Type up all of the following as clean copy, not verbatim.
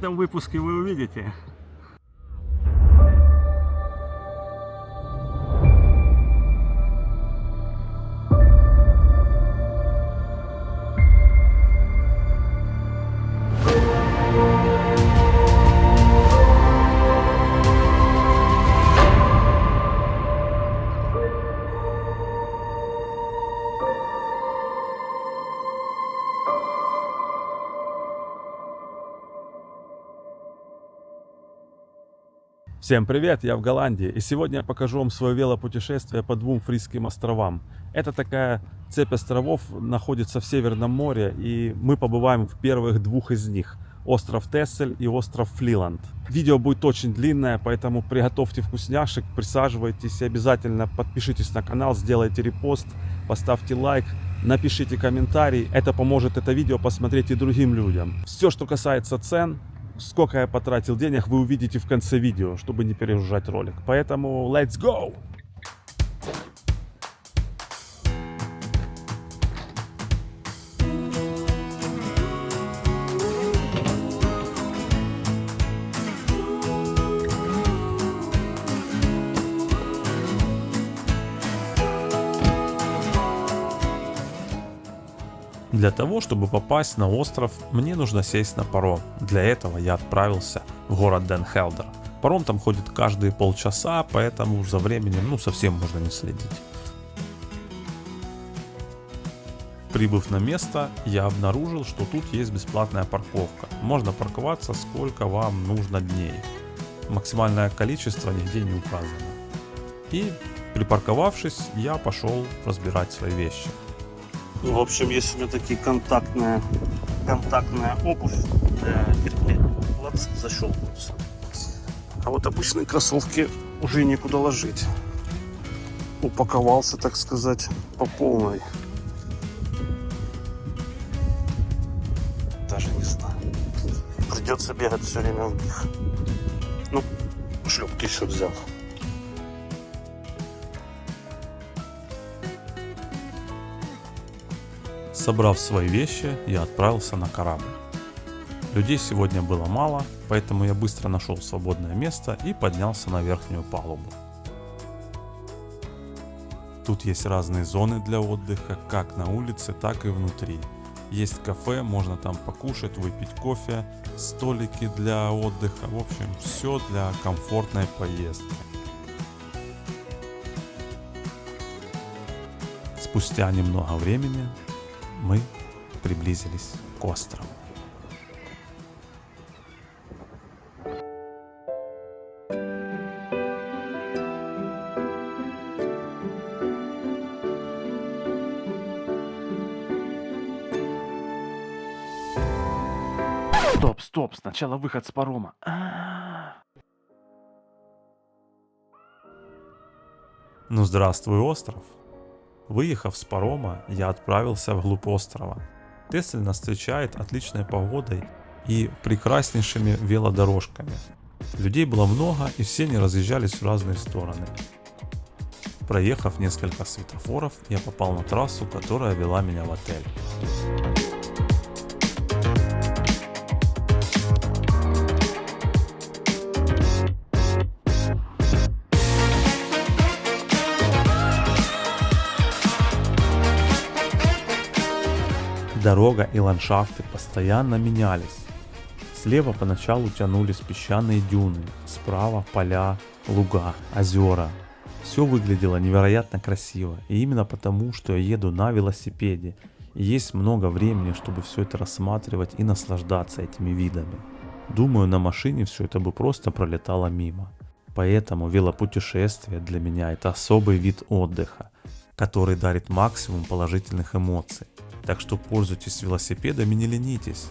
этом выпуске вы увидите. Всем привет, я в Голландии, и сегодня я покажу вам свое велопутешествие по двум Фрисским островам. Это такая цепь островов, находится в Северном море, и мы побываем в первых двух из них. Остров Тессель и остров Флиланд. Видео будет очень длинное, поэтому приготовьте вкусняшек, присаживайтесь и обязательно подпишитесь на канал, сделайте репост, поставьте лайк, напишите комментарий. Это поможет это видео посмотреть и другим людям. Все, что касается цен, сколько я потратил денег, вы увидите в конце видео, чтобы не перегружать ролик. Поэтому let's go! Для того, чтобы попасть на остров, мне нужно сесть на паром. Для этого я отправился в город Den Helder. Паром там ходит каждые полчаса, поэтому за временем совсем можно не следить. Прибыв на место, я обнаружил, что тут есть бесплатная парковка. Можно парковаться сколько вам нужно дней. Максимальное количество нигде не указано. И припарковавшись, я пошел разбирать свои вещи. В общем, есть у меня такие контактная обувь для переднего плаца, защелкиваются. А вот обычные кроссовки уже некуда ложить. Упаковался, так сказать, по полной. Даже не знаю. Придется бегать все время в них. Ну, шлепки еще взял. Собрав свои вещи, я отправился на корабль. Людей сегодня было мало, поэтому я быстро нашел свободное место и поднялся на верхнюю палубу. Тут есть разные зоны для отдыха, как на улице, так и внутри. Есть кафе, можно там покушать, выпить кофе, столики для отдыха, в общем, все для комфортной поездки. Спустя немного времени мы приблизились к острову. Стоп, сначала выход с парома. Ну здравствуй, остров. Выехав с парома, я отправился вглубь острова. Тессель нас встречает отличной погодой и прекраснейшими велодорожками. Людей было много, и все они разъезжались в разные стороны. Проехав несколько светофоров, я попал на трассу, которая вела меня в отель. Дорога и ландшафты постоянно менялись. Слева поначалу тянулись песчаные дюны, справа поля, луга, озера. Все выглядело невероятно красиво, и именно потому, что я еду на велосипеде, и есть много времени, чтобы все это рассматривать и наслаждаться этими видами. Думаю, на машине все это бы просто пролетало мимо. Поэтому велопутешествие для меня это особый вид отдыха, который дарит максимум положительных эмоций. Так что пользуйтесь велосипедами, не ленитесь.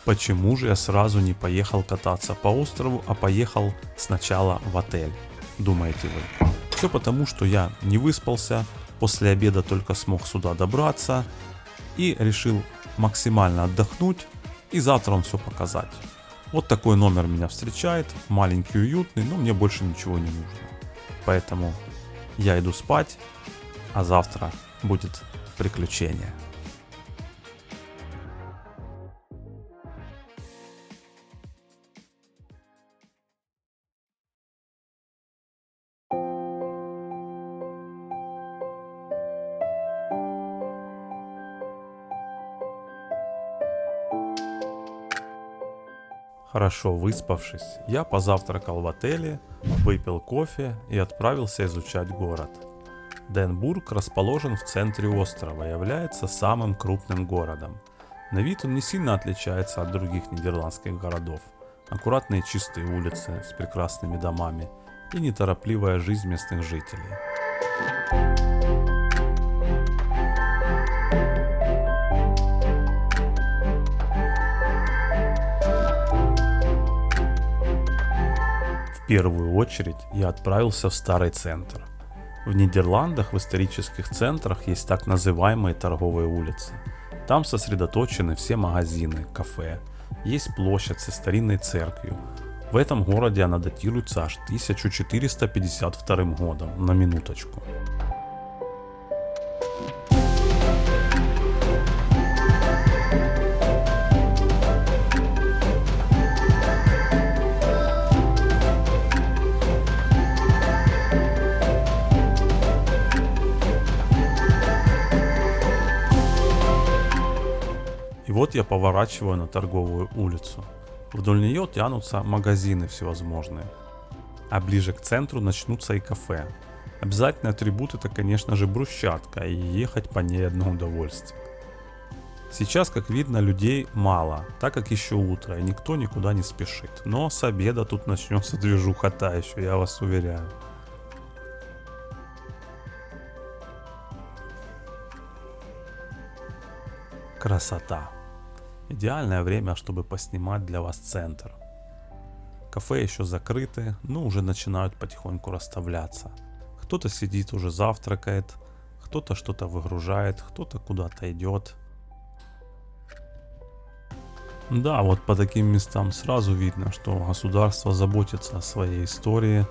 Почему же я сразу не поехал кататься по острову, а поехал сначала в отель, думаете вы? Все потому, что я не выспался, после обеда только смог сюда добраться и решил максимально отдохнуть и завтра вам все показать. Вот такой номер меня встречает, маленький, уютный, но мне больше ничего не нужно. Поэтому я иду спать, а завтра будет приключение. Хорошо выспавшись, я позавтракал в отеле, выпил кофе и отправился изучать город. Денбург расположен в центре острова и является самым крупным городом. На вид он не сильно отличается от других нидерландских городов. Аккуратные чистые улицы с прекрасными домами и неторопливая жизнь местных жителей. В первую очередь я отправился в старый центр. В Нидерландах в исторических центрах есть так называемые торговые улицы. Там сосредоточены все магазины, кафе. Есть площадь со старинной церковью. В этом городе она датируется аж 1452 годом, на минуточку. И вот я поворачиваю на торговую улицу. Вдоль нее тянутся магазины всевозможные. А ближе к центру начнутся и кафе. Обязательный атрибут это, конечно же, брусчатка, и ехать по ней одно удовольствие. Сейчас, как видно, людей мало, так как еще утро, и никто никуда не спешит. Но с обеда тут начнется движуха та еще, я вас уверяю. Красота. Идеальное время, чтобы поснимать для вас центр. Кафе еще закрыты, но уже начинают потихоньку расставляться. Кто-то сидит уже завтракает, кто-то что-то выгружает, кто-то куда-то идет. Да, вот по таким местам сразу видно, что государство заботится о своей истории,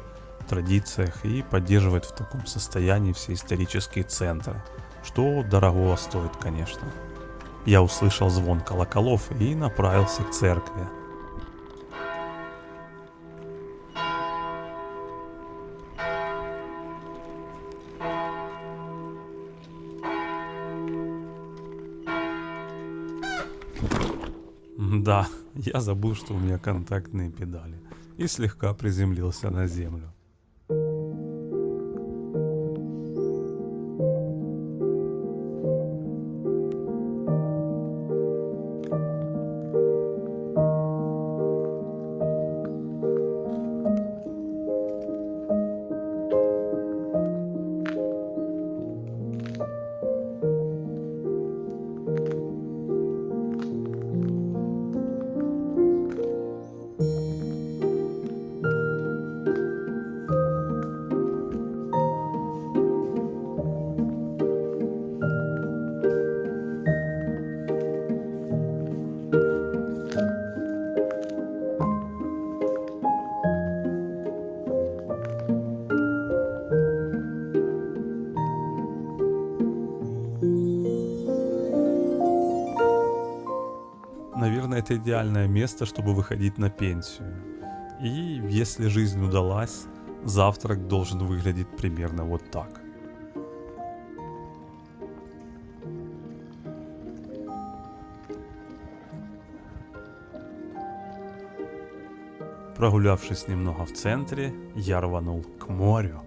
традициях и поддерживает в таком состоянии все исторические центры, что дорого стоит, конечно. Я услышал звон колоколов и направился к церкви. Да, я забыл, что у меня контактные педали, и слегка приземлился на землю. Наверное, это идеальное место, чтобы выходить на пенсию. И если жизнь удалась, завтрак должен выглядеть примерно вот так. Прогулявшись немного в центре, я рванул к морю.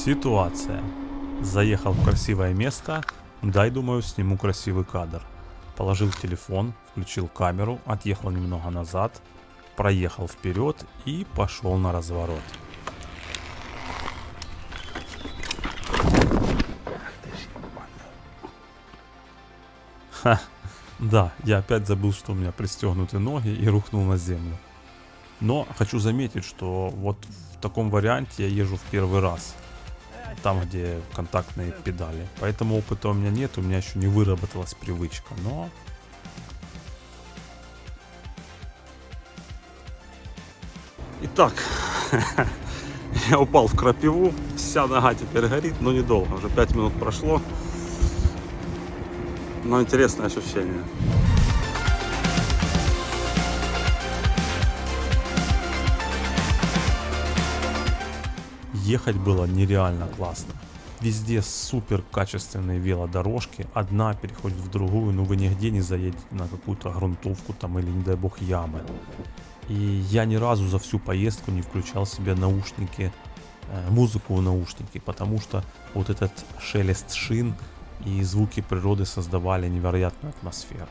Ситуация. Заехал в красивое место, дай, думаю, сниму красивый кадр. Положил телефон, включил камеру, отъехал немного назад, проехал вперед и пошел на разворот. Ха, да, я опять забыл, что у меня пристегнуты ноги и рухнул на землю. Но хочу заметить, что вот в таком варианте я езжу в первый раз. Там, где контактные педали. Поэтому опыта у меня нет, у меня еще не выработалась привычка. Но... Итак, я упал в крапиву. Вся нога теперь горит, но недолго. Уже 5 минут прошло. Но интересное ощущение. Ехать было нереально классно. Везде супер качественные велодорожки. Одна переходит в другую, но вы нигде не заедете на какую-то грунтовку там или, не дай бог, ямы. И я ни разу за всю поездку не включал себе наушники, музыку в наушники, потому что вот этот шелест шин и звуки природы создавали невероятную атмосферу.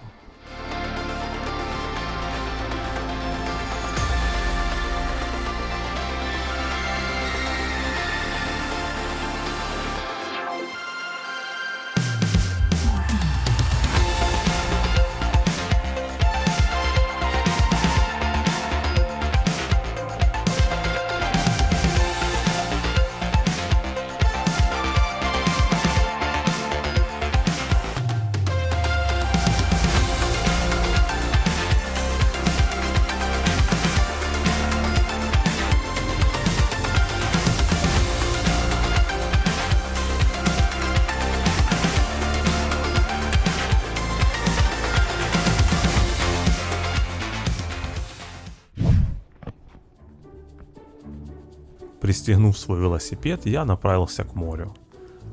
Пристегнув свой велосипед, я направился к морю.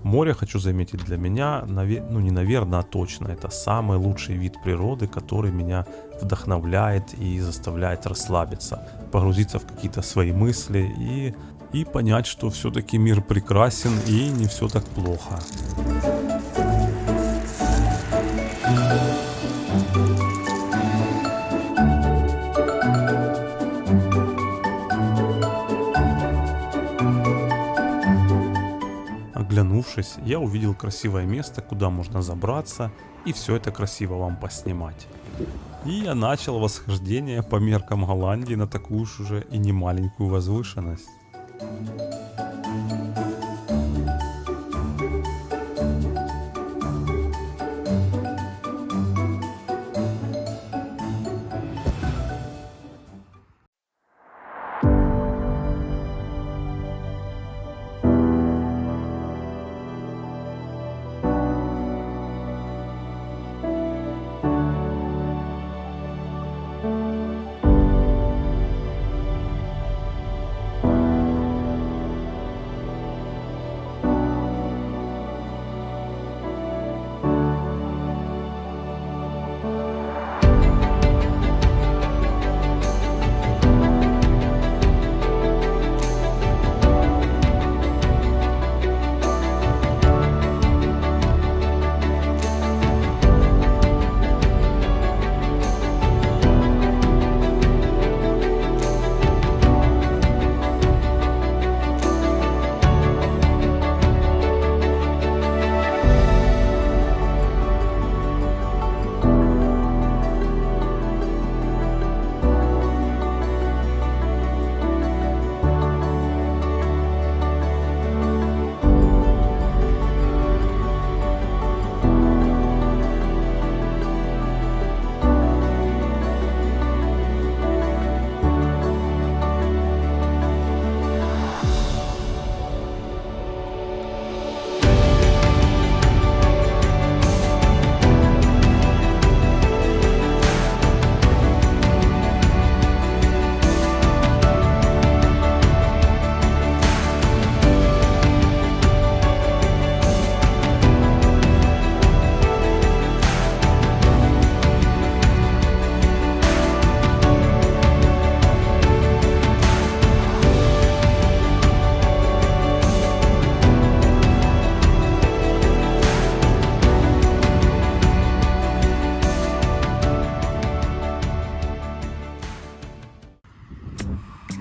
Море, хочу заметить, для меня, ну не наверное, а точно, это самый лучший вид природы, который меня вдохновляет и заставляет расслабиться, погрузиться в какие-то свои мысли и понять, что все-таки мир прекрасен и не все так плохо. Оглянувшись, я увидел красивое место, куда можно забраться и все это красиво вам поснимать. И я начал восхождение по меркам Голландии на такую уж уже и не маленькую возвышенность.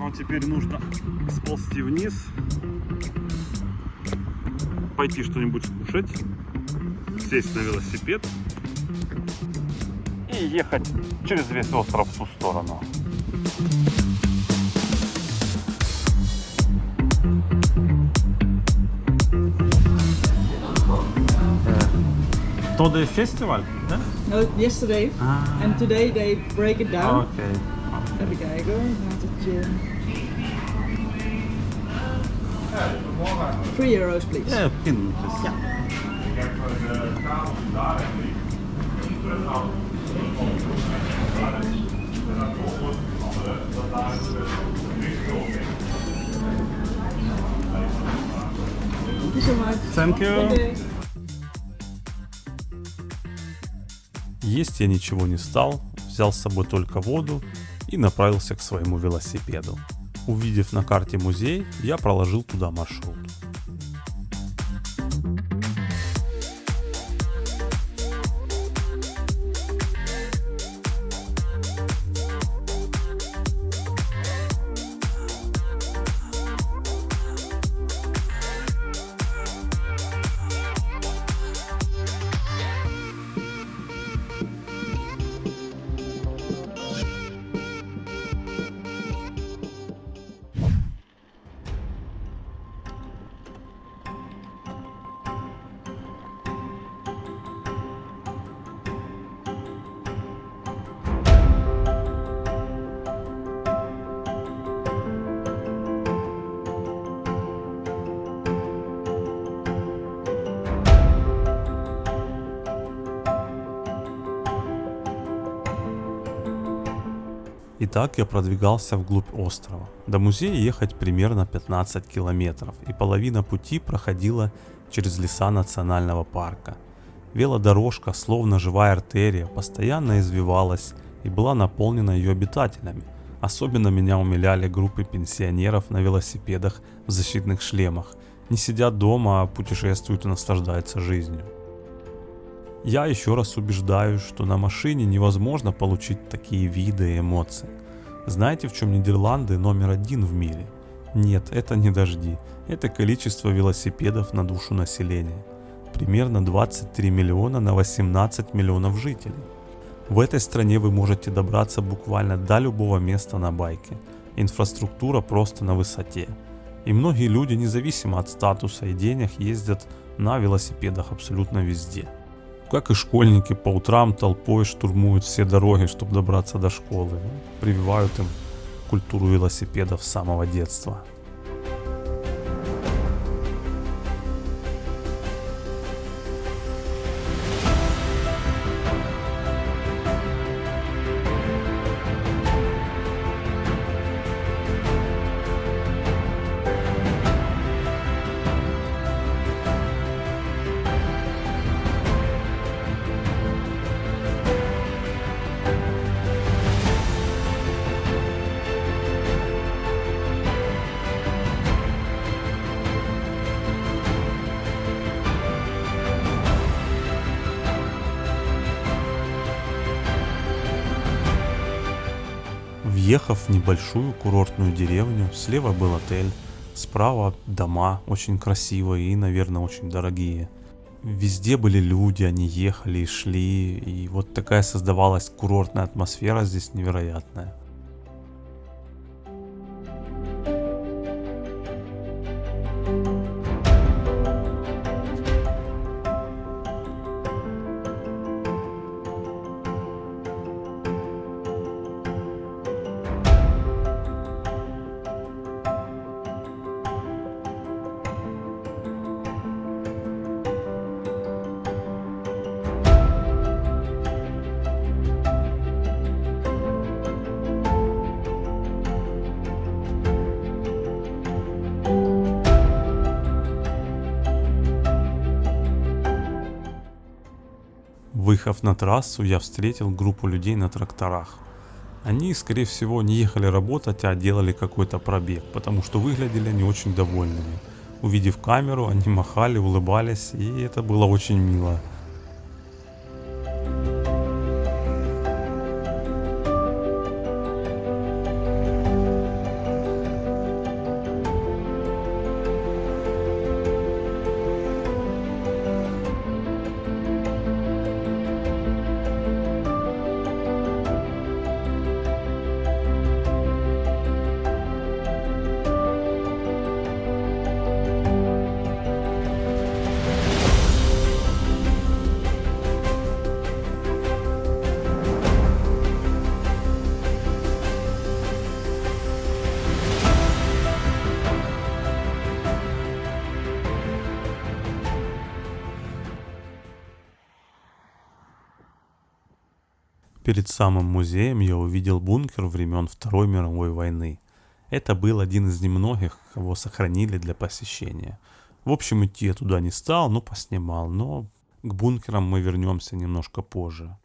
Но теперь нужно сползти вниз, пойти что-нибудь скушать, сесть на велосипед и ехать через весь остров в ту сторону. Today festival? Да? No, yesterday. And today they break it down. Окей. Even kijken, laat het je... €3, please. Pin. Ja. Thank you so much. Thank you. Okay. Есть я ничего не стал, взял с собой только воду и направился к своему велосипеду. Увидев на карте музей, я проложил туда маршрут. Итак, я продвигался вглубь острова. До музея ехать примерно 15 километров, и половина пути проходила через леса национального парка. Велодорожка, словно живая артерия, постоянно извивалась и была наполнена ее обитателями. Особенно меня умиляли группы пенсионеров на велосипедах в защитных шлемах. Не сидят дома, а путешествуют и наслаждаются жизнью. Я еще раз убеждаюсь, что на машине невозможно получить такие виды и эмоции. Знаете, в чем Нидерланды номер 1 в мире? Нет, это не дожди. Это количество велосипедов на душу населения. Примерно 23 миллиона на 18 миллионов жителей. В этой стране вы можете добраться буквально до любого места на байке. Инфраструктура просто на высоте. И многие люди, независимо от статуса и денег, ездят на велосипедах абсолютно везде. Как и школьники по утрам толпой штурмуют все дороги, чтобы добраться до школы. Прививают им культуру велосипедов с самого детства. Въехав в небольшую курортную деревню, слева был отель, справа дома, очень красивые и, наверное, очень дорогие. Везде были люди, они ехали и шли, и вот такая создавалась курортная атмосфера здесь невероятная. Выехав на трассу, я встретил группу людей на тракторах. Они, скорее всего, не ехали работать, а делали какой-то пробег, потому что выглядели они очень довольными. Увидев камеру, они махали, улыбались, и это было очень мило. Перед самым музеем я увидел бункер времен Второй мировой войны. Это был один из немногих, кого сохранили для посещения. В общем, идти я туда не стал, поснимал, но к бункерам мы вернемся немножко позже.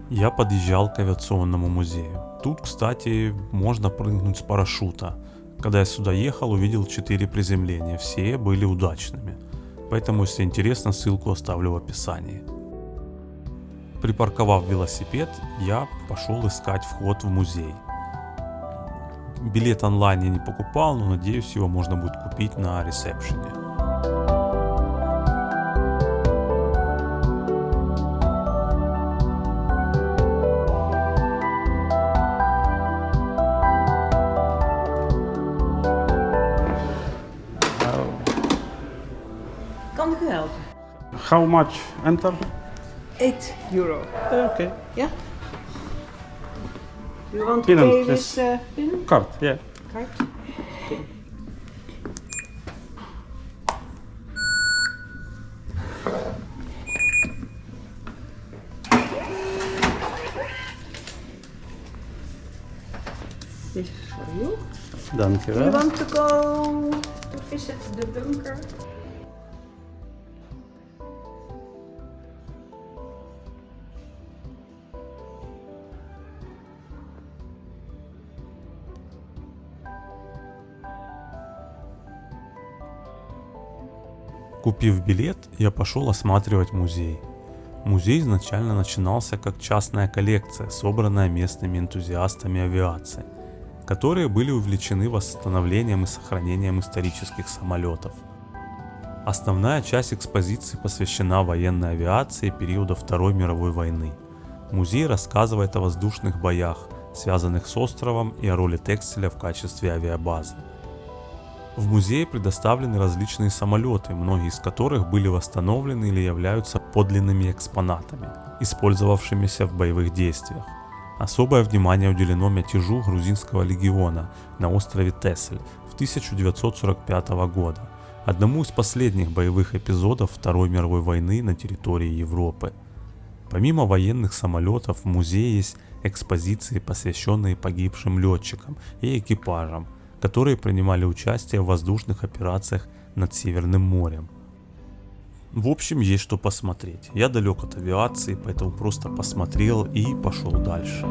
Я подъезжал к авиационному музею. Тут, кстати, можно прыгнуть с парашюта. Когда я сюда ехал, увидел 4 приземления. Все были удачными. Поэтому, если интересно, ссылку оставлю в описании. Припарковав велосипед, я пошел искать вход в музей. Билет онлайн я не покупал, но надеюсь, его можно будет купить на ресепшене. Kan ik u helpen? How much enter? €8. Okay. Yeah? You want to Pin, pay yes. with pin Card, yeah. card? This is for you. Dank je You wel. want to go to visit the bunker? Купив билет, я пошел осматривать музей. Музей изначально начинался как частная коллекция, собранная местными энтузиастами авиации, которые были увлечены восстановлением и сохранением исторических самолетов. Основная часть экспозиции посвящена военной авиации периода Второй мировой войны. Музей рассказывает о воздушных боях, связанных с островом, и о роли Текстеля в качестве авиабазы. В музее предоставлены различные самолеты, многие из которых были восстановлены или являются подлинными экспонатами, использовавшимися в боевых действиях. Особое внимание уделено мятежу грузинского легиона на острове Тесель в 1945 года, одному из последних боевых эпизодов Второй мировой войны на территории Европы. Помимо военных самолетов в музее есть экспозиции, посвященные погибшим летчикам и экипажам, которые принимали участие в воздушных операциях над Северным морем. В общем, есть что посмотреть. Я далек от авиации, поэтому просто посмотрел и пошел дальше.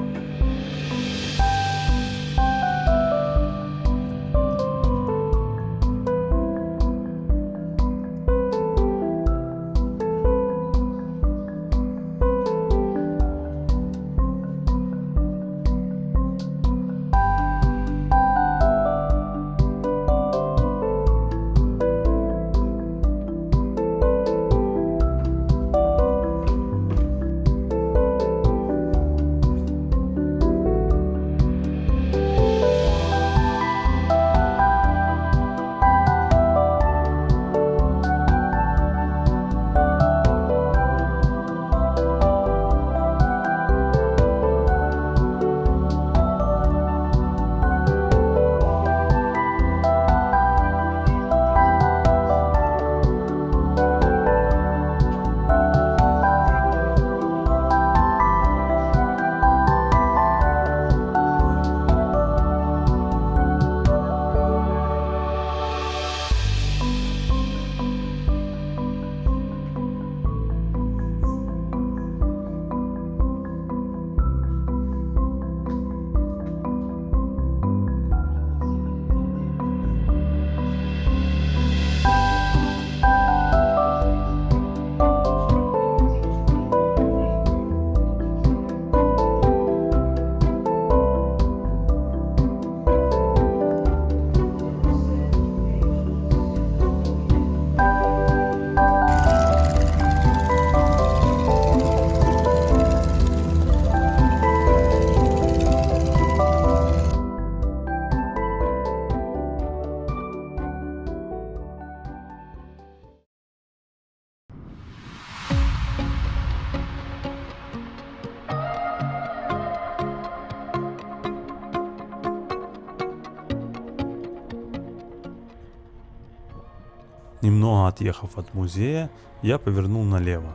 Немного отъехав от музея, я повернул налево.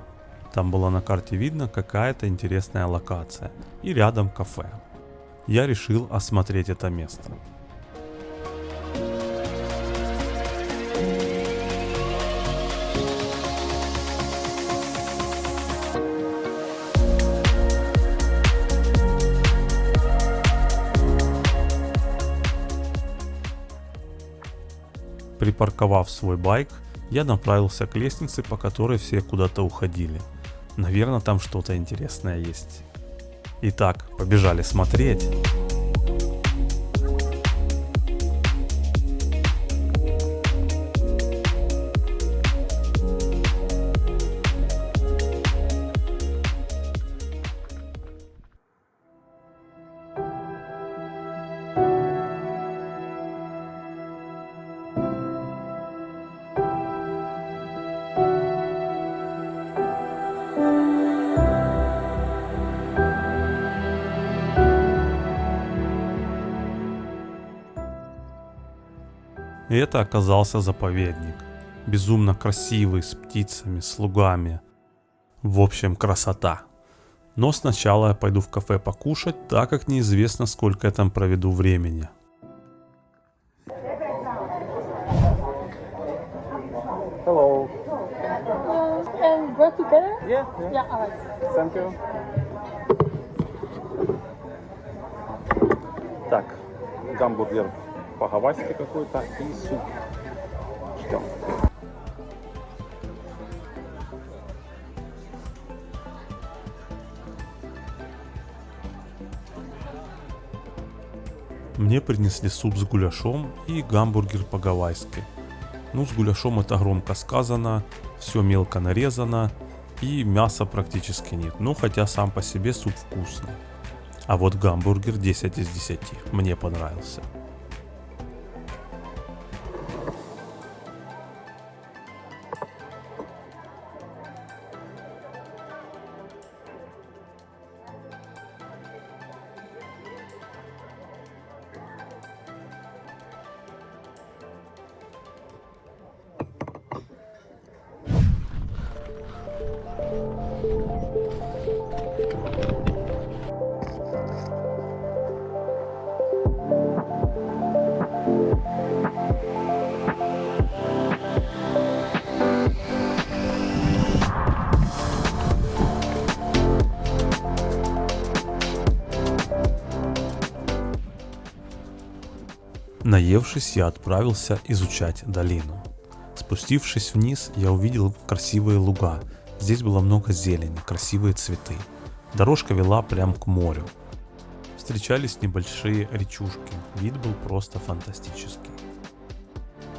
Там было на карте видно какая-то интересная локация и рядом кафе. Я решил осмотреть это место. Припарковав свой байк, я направился к лестнице, по которой все куда-то уходили. Наверное, там что-то интересное есть. Итак, побежали смотреть. И это оказался заповедник. Безумно красивый, с птицами, слугами. В общем, красота. Но сначала я пойду в кафе покушать, так как неизвестно, сколько я там проведу времени. Hello. And work together? Yeah. Yeah, alright. Thank you. Так, гамбургер по-гавайски какой-то и суп. Ждем. Мне принесли суп с гуляшом и гамбургер по-гавайски. Ну, с гуляшом это громко сказано, все мелко нарезано и мяса практически нет. Ну, хотя сам по себе суп вкусный. А вот гамбургер 10 из 10. Мне понравился. Наевшись, я отправился изучать долину. Спустившись вниз, я увидел красивые луга. Здесь было много зелени, красивые цветы. Дорожка вела прямо к морю. Встречались небольшие речушки. Вид был просто фантастический.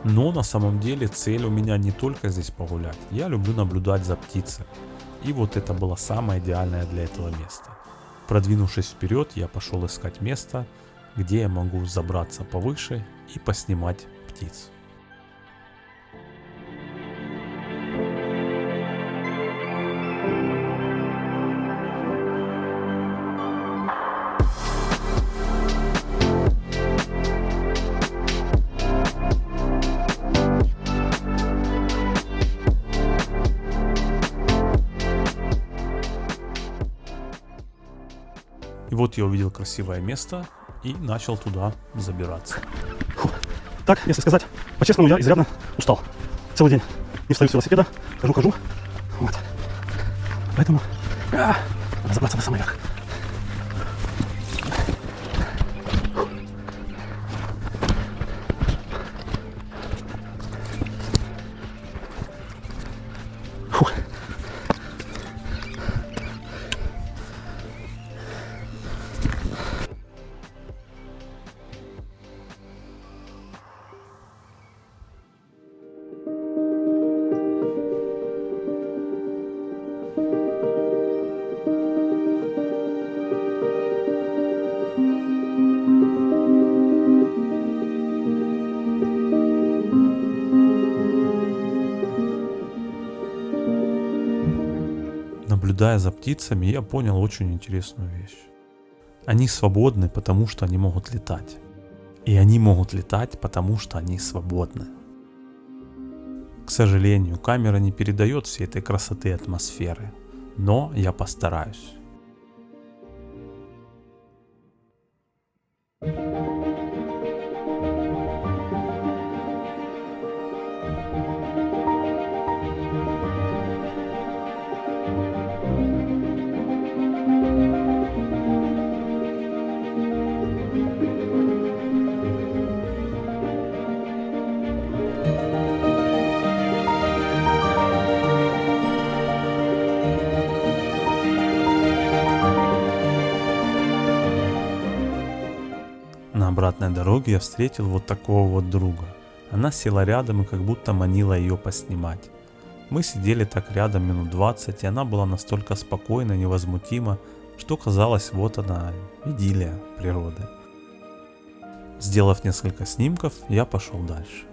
Но на самом деле цель у меня не только здесь погулять. Я люблю наблюдать за птицами. И вот это было самое идеальное для этого места. Продвинувшись вперед, я пошел искать место, где я могу забраться повыше и поснимать птиц. И вот я увидел красивое место и начал туда забираться. Так, если сказать по-честному, я изрядно устал. Целый день не встаю с велосипеда, хожу. Вот. Поэтому надо забраться на самый верх. Фух. Наблюдая за птицами, я понял очень интересную вещь. Они свободны, потому что они могут летать. И они могут летать, потому что они свободны. К сожалению, камера не передает всей этой красоты и атмосферы, но я постараюсь. На обратной дороге я встретил вот такого вот друга. Она села рядом и как будто манила ее поснимать. Мы сидели так рядом минут 20, и она была настолько спокойна, невозмутима, что казалось, вот она, идиллия природы. Сделав несколько снимков, я пошел дальше.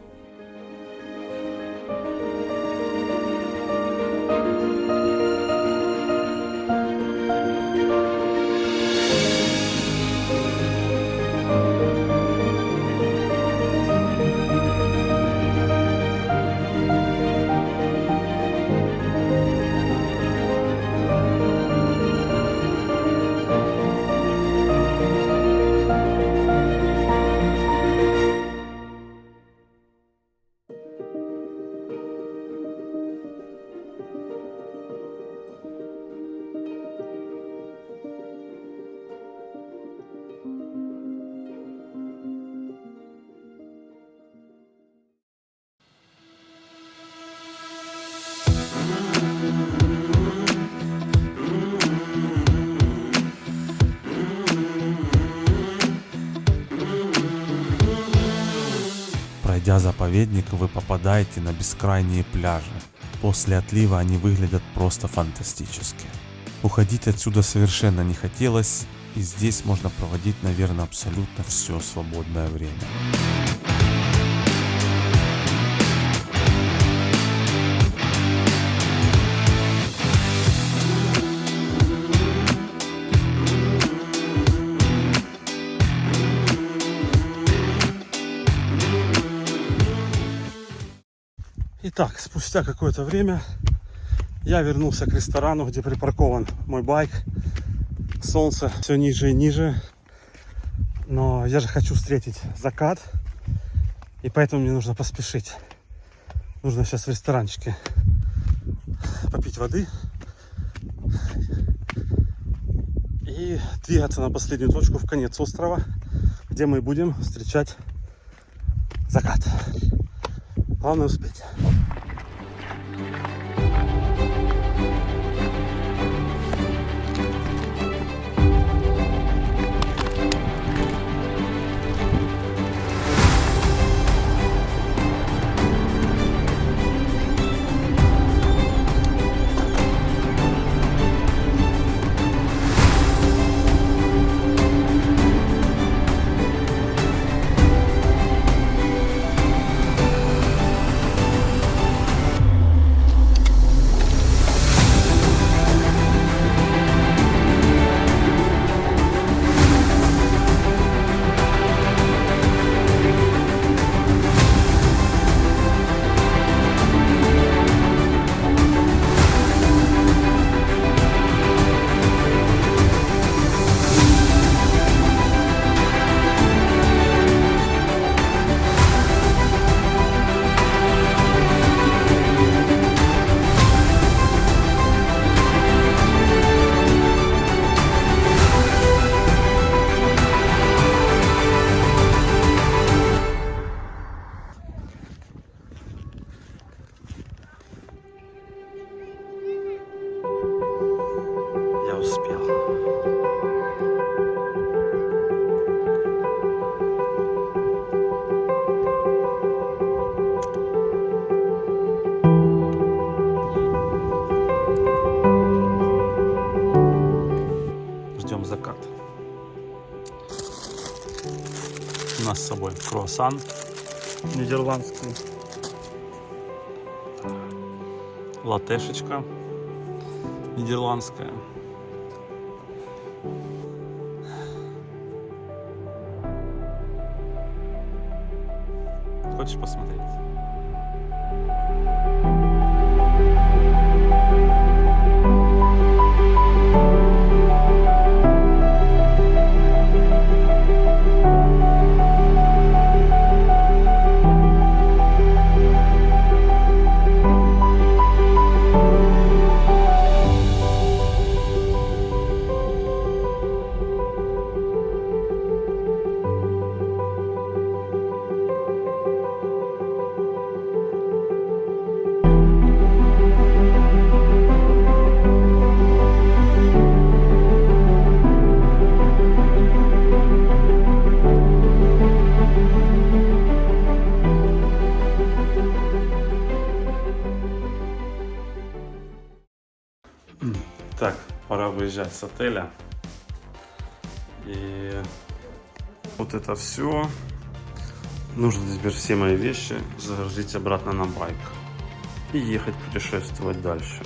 Пройдя заповедник, вы попадаете на бескрайние пляжи. После отлива они выглядят просто фантастически. Уходить отсюда совершенно не хотелось, и здесь можно проводить, наверное, абсолютно все свободное время. Итак, спустя какое-то время я вернулся к ресторану, где припаркован мой байк. Солнце все ниже и ниже, но я же хочу встретить закат, и поэтому мне нужно поспешить. Нужно сейчас в ресторанчике попить воды и двигаться на последнюю точку в конец острова, где мы будем встречать закат. Главное успеть. Я успел. Ждем закат. У нас с собой круассан нидерландский, латешечка нидерландская. Хочешь посмотреть? выезжать с отеля. И вот это все. Нужно теперь все мои вещи загрузить обратно на байк и ехать путешествовать дальше.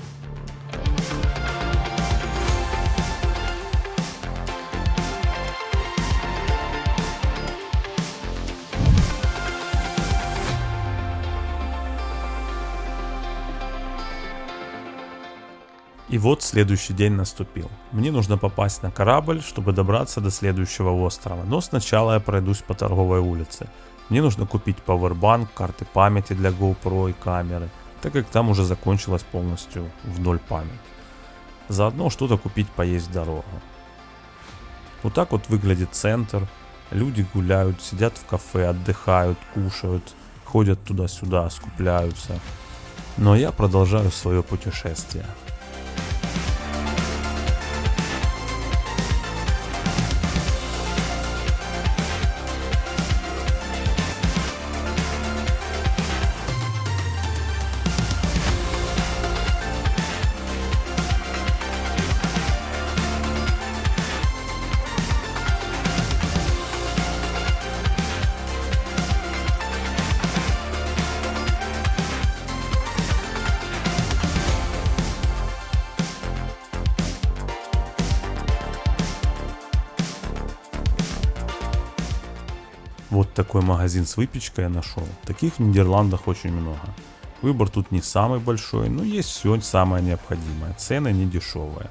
И вот следующий день наступил. Мне нужно попасть на корабль, чтобы добраться до следующего острова. Но сначала я пройдусь по торговой улице. Мне нужно купить пауэрбанк, карты памяти для GoPro и камеры, так как там уже закончилась полностью в ноль память. Заодно что-то купить поесть в дорогу. Вот так вот выглядит центр. Люди гуляют, сидят в кафе, отдыхают, кушают, ходят туда-сюда, скупляются. Но я продолжаю свое путешествие. Вот такой магазин с выпечкой я нашел. Таких в Нидерландах очень много. Выбор тут не самый большой, но есть все самое необходимое. Цены не дешевые.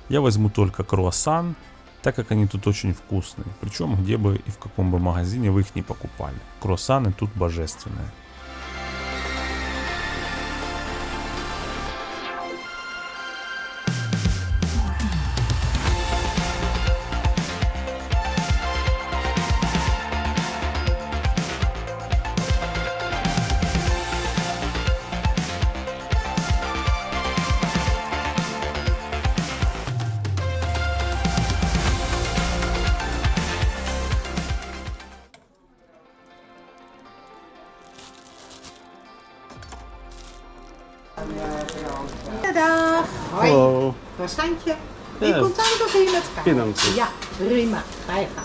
Я возьму только круассан, так как они тут очень вкусные. Причем где бы и в каком бы магазине вы их не покупали. Круассаны тут божественные. Dag. Hoi. Hallo. Croissantje. Ja. In contant of in met kaart? Pindampje. Ja, prima. Ga je gaan.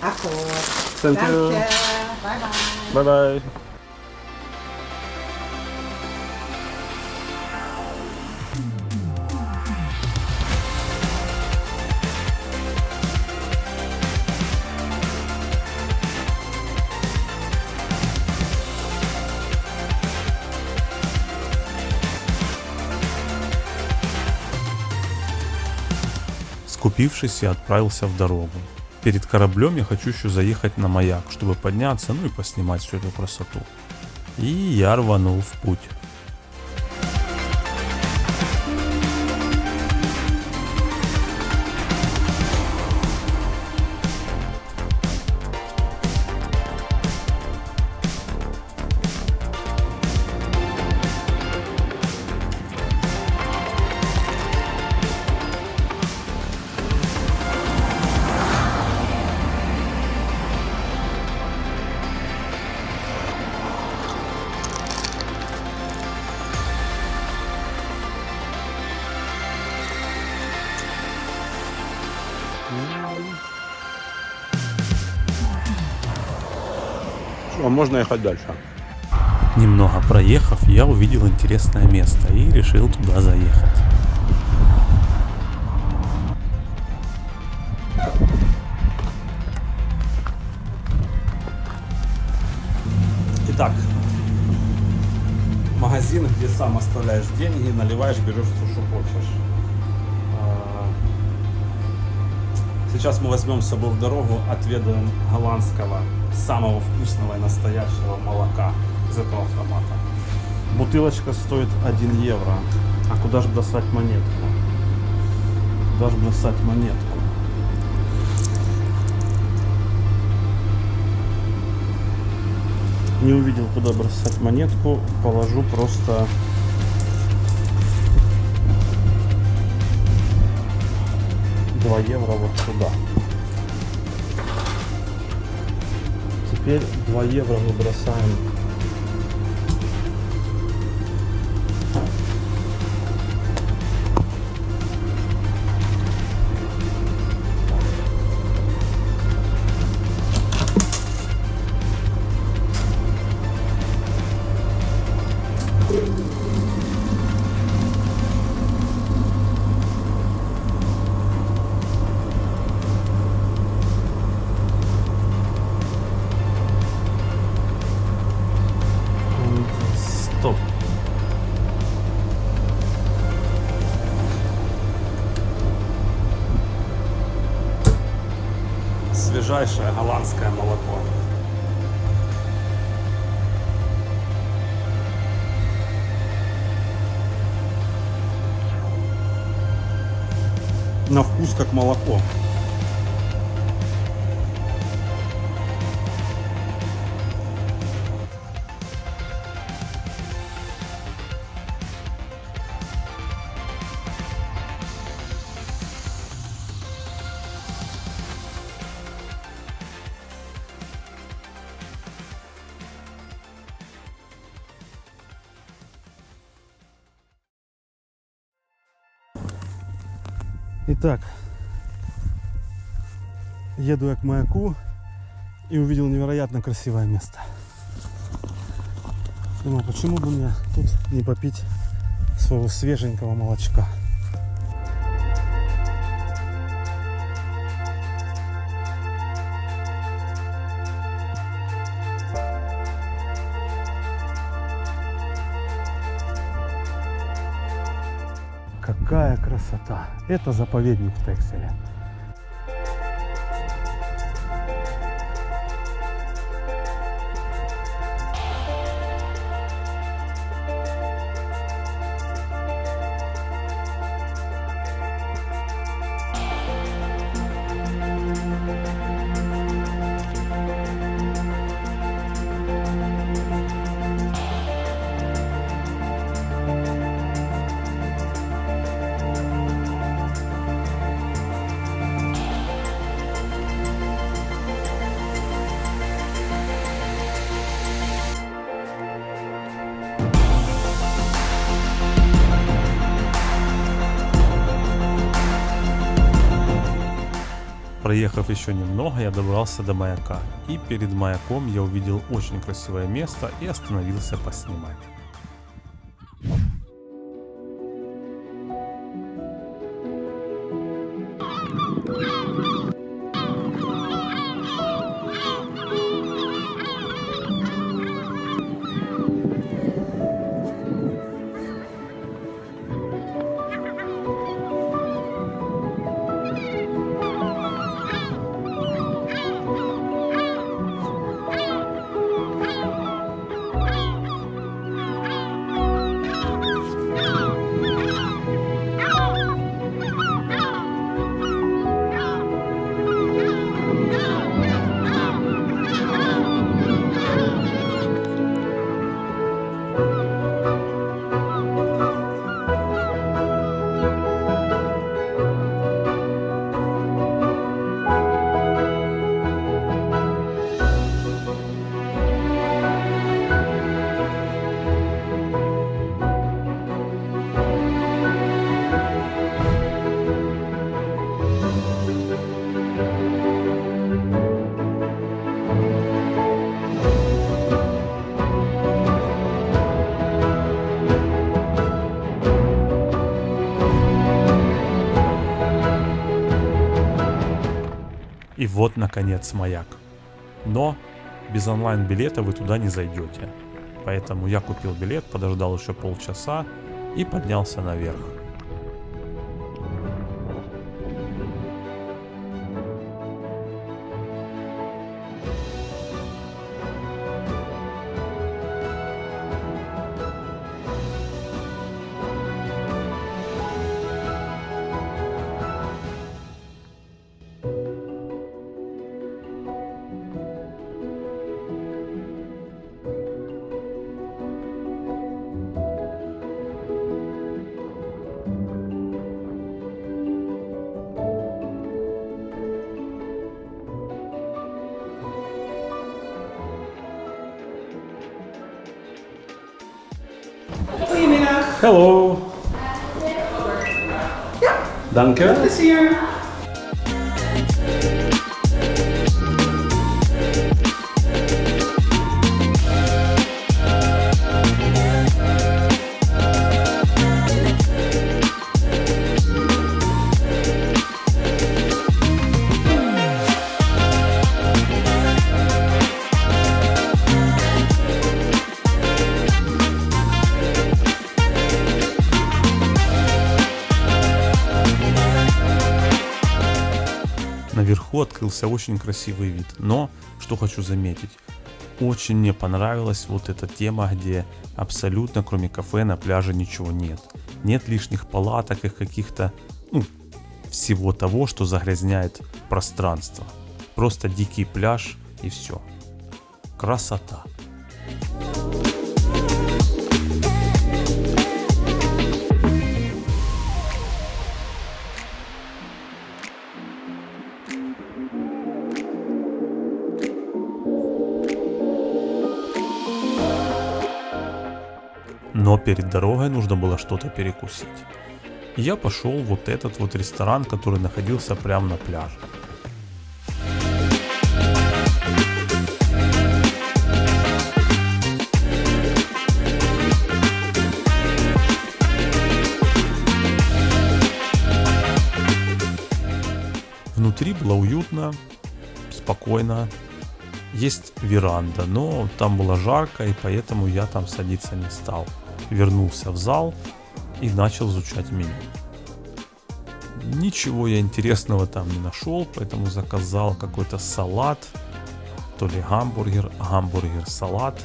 Akkoord. Thank Dank you. je. Bye bye. Bye bye. Скупившись, я отправился в дорогу. Перед кораблем я хочу еще заехать на маяк, чтобы подняться, ну и поснимать всю эту красоту. И я рванул в путь. Что, можно ехать дальше? Немного проехав, я увидел интересное место и решил туда заехать. Итак, магазин, где сам оставляешь деньги, наливаешь, берешь все, что хочешь. Сейчас мы возьмем с собой в дорогу, отведаем голландского, самого вкусного и настоящего молока из этого автомата. Бутылочка стоит 1 евро. А куда же бросать монетку? Куда же бросать монетку? Не увидел, куда бросать монетку, положу просто 2 евро вот сюда. Теперь 2 евро мы бросаем свежайшее голландское молоко. На вкус как молоко. Итак, еду я к маяку и увидел невероятно красивое место. Думаю, почему бы мне тут не попить своего свеженького молочка. Какая красота! Это заповедник в Текселе. Проехав еще немного, я добрался до маяка. И перед маяком я увидел очень красивое место и остановился поснимать. И вот, наконец, маяк. Но без онлайн-билета вы туда не зайдете. Поэтому я купил билет, подождал еще полчаса и поднялся наверх. Goedemiddag. Hello. Danke. Plezier. Наверху открылся очень красивый вид. Но, что хочу заметить, очень мне понравилась вот эта тема, где абсолютно кроме кафе на пляже ничего нет. Нет лишних палаток и каких-то, всего того, что загрязняет пространство. Просто дикий пляж и все. Красота. Но перед дорогой нужно было что-то перекусить. И я пошел в вот этот вот ресторан, который находился прямо на пляже. Внутри было уютно, спокойно. Есть веранда, но там было жарко, и поэтому я там садиться не стал. Вернулся в зал и начал изучать меню. Ничего я интересного там не нашел, поэтому заказал какой-то салат, то ли гамбургер, салат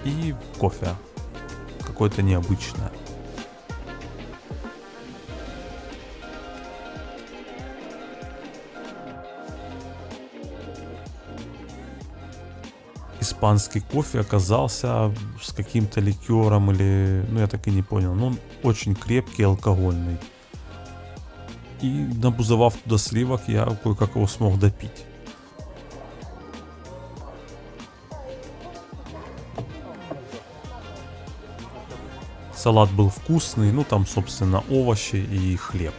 и кофе, какое-то необычное. Испанский кофе оказался с каким-то ликером или, я так и не понял, но он очень крепкий, алкогольный. И набузовав туда сливок, я кое-как его смог допить. Салат был вкусный, там, собственно, овощи и хлеб.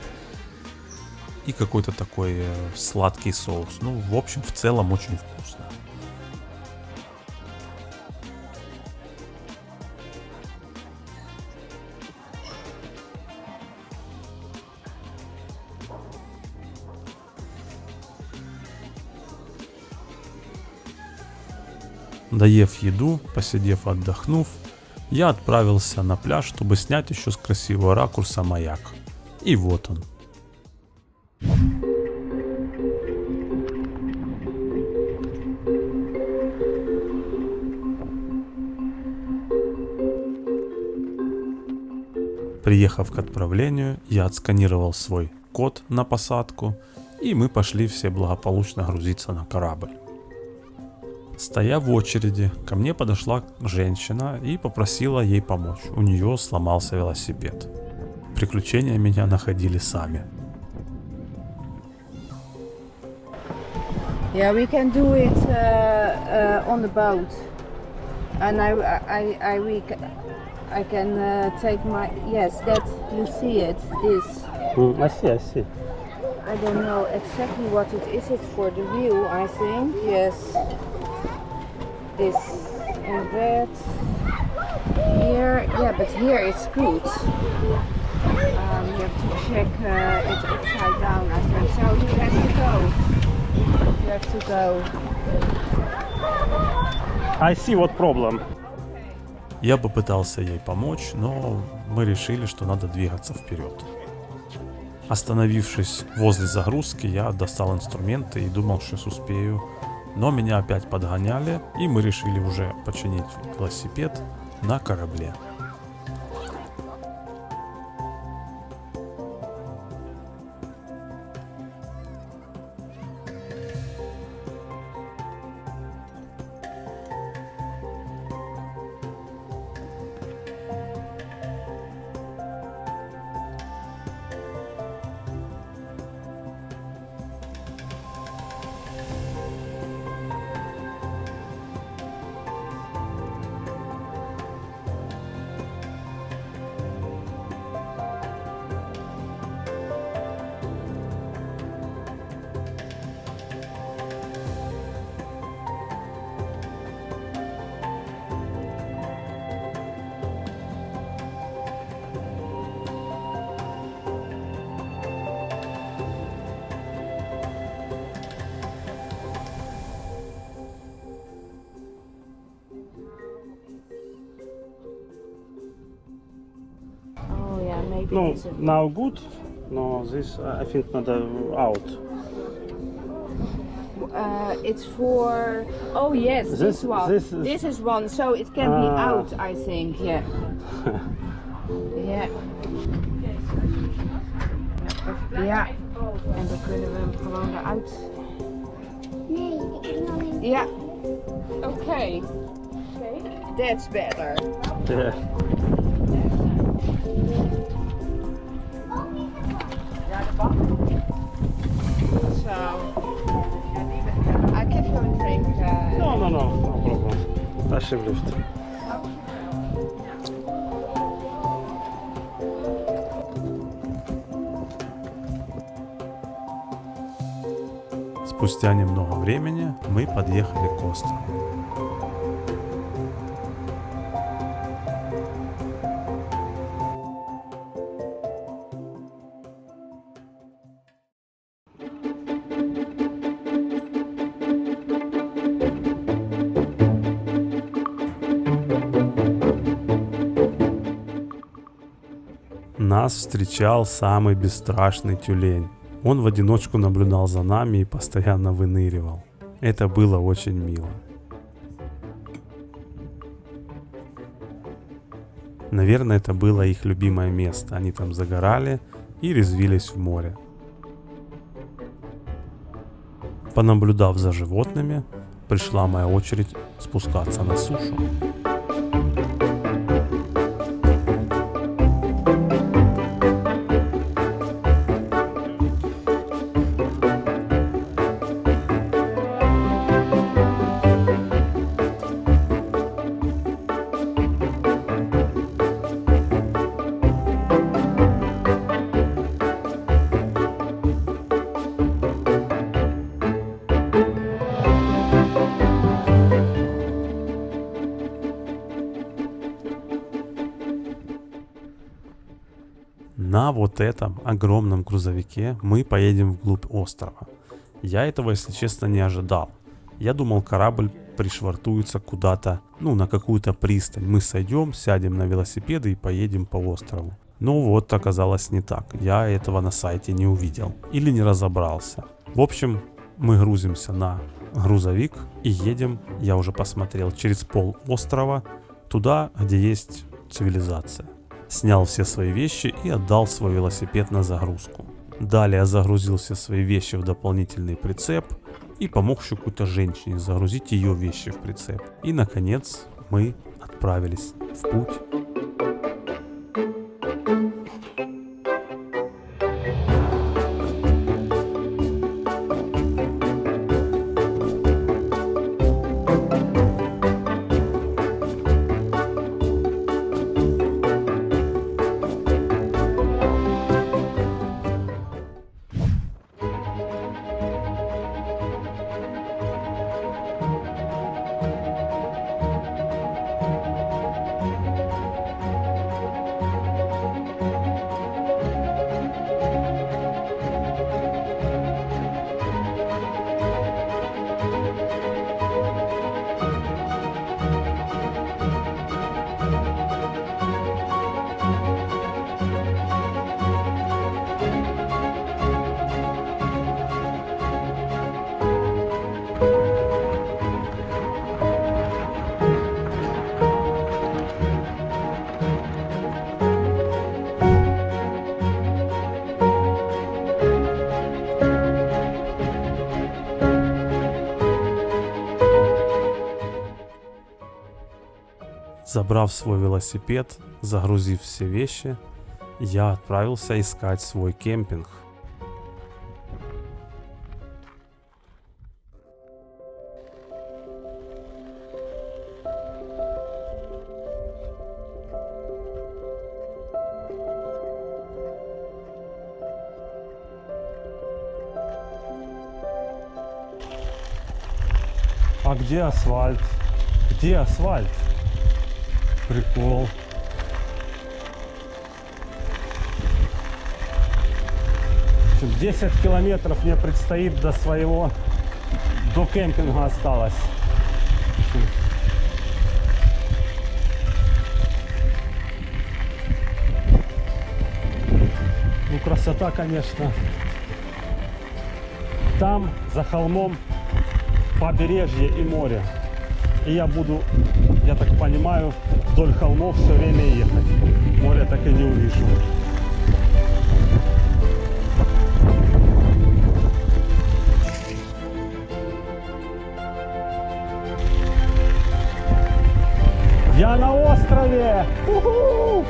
И какой-то такой сладкий соус. В общем, в целом очень вкусно. Доев еду, посидев, отдохнув, я отправился на пляж, чтобы снять еще с красивого ракурса маяк. И вот он. Приехав к отправлению, я отсканировал свой код на посадку, и мы пошли все благополучно грузиться на корабль. Стоя в очереди, ко мне подошла женщина и попросила ей помочь. У нее сломался велосипед. Приключения меня находили сами. Yeah, we can do it on the boat, and I can take my that you see it this. I see. I don't know exactly what it is. It's for the view, I think. Yes. This and that here, but here it's good. You have to check it upside down, I think. So you have to go. I see what problem. Я попытался ей помочь, но мы решили, что надо двигаться вперед. Остановившись возле загрузки, я достал инструменты и думал, что успею. Но меня опять подгоняли, и мы решили уже починить велосипед на корабле. Maybe No, it's a- now good. No, this I think not out. it's for. Oh yes, this one. This is one, so it can be out. I think. Yeah. Yeah. Ja. En dan kunnen we hem gewoon eruit. Nee, ik wil alleen. Ja. Okay. That's better. Yeah. So. I give you a drink. No problem. Alsjeblieft. Спустя немного времени мы подъехали к острову. Нас встречал самый бесстрашный тюлень. Он в одиночку наблюдал за нами и постоянно выныривал. Это было очень мило. Наверное, это было их любимое место. Они там загорали и резвились в море. Понаблюдав за животными, пришла моя очередь спускаться на сушу. На вот этом огромном грузовике мы поедем вглубь острова. Я этого, если честно, не ожидал. Я думал, корабль пришвартуется куда-то, на какую-то пристань. Мы сойдем, сядем на велосипеды и поедем по острову. Но вот оказалось не так. Я этого на сайте не увидел или не разобрался. В общем, мы грузимся на грузовик и едем, я уже посмотрел, через пол острова туда, где есть цивилизация. Снял все свои вещи и отдал свой велосипед на загрузку. Далее загрузил все свои вещи в дополнительный прицеп и помог еще какой-то женщине загрузить ее вещи в прицеп. И наконец мы отправились в путь. Забрав свой велосипед, загрузив все вещи, я отправился искать свой кемпинг. А где асфальт? Где асфальт? Прикол. В общем, 10 километров мне предстоит до кемпинга осталось. Красота, конечно. Там, за холмом, побережье и море. И я буду, я так понимаю, вдоль холмов все время ехать. Море так и не увижу. Я на острове! У-ху!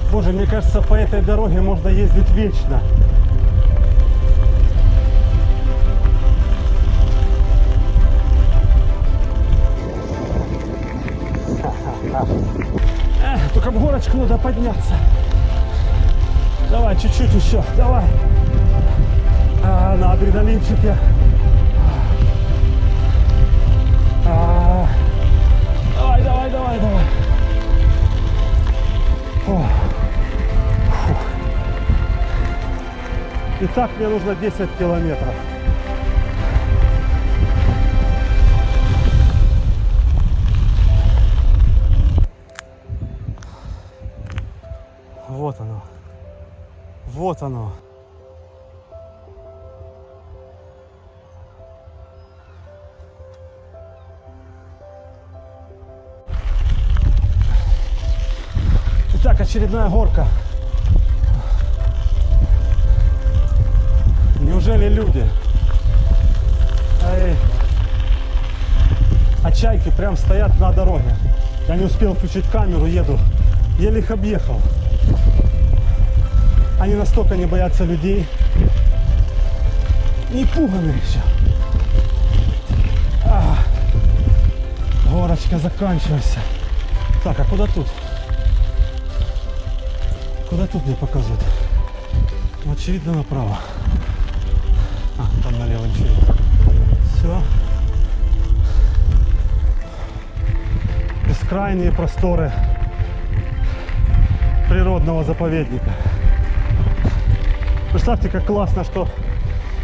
Боже, мне кажется, по этой дороге можно ездить вечно. Только в горочку надо подняться. Давай, чуть-чуть еще, давай. На адреналинчике. Давай, давай, давай, давай. Итак, мне нужно 10 километров. Вот оно. Вот оно. Итак, очередная горка. Неужели люди? А чайки прям стоят на дороге. Я не успел включить камеру, еду. Еле их объехал. Они настолько не боятся людей. Не пуганы еще. Горочка заканчивается. Так, а куда тут? Куда тут мне показывают? Ну, очевидно, направо. Там налево ничего нет. Все. Бескрайние просторы природного заповедника. Представьте, как классно, что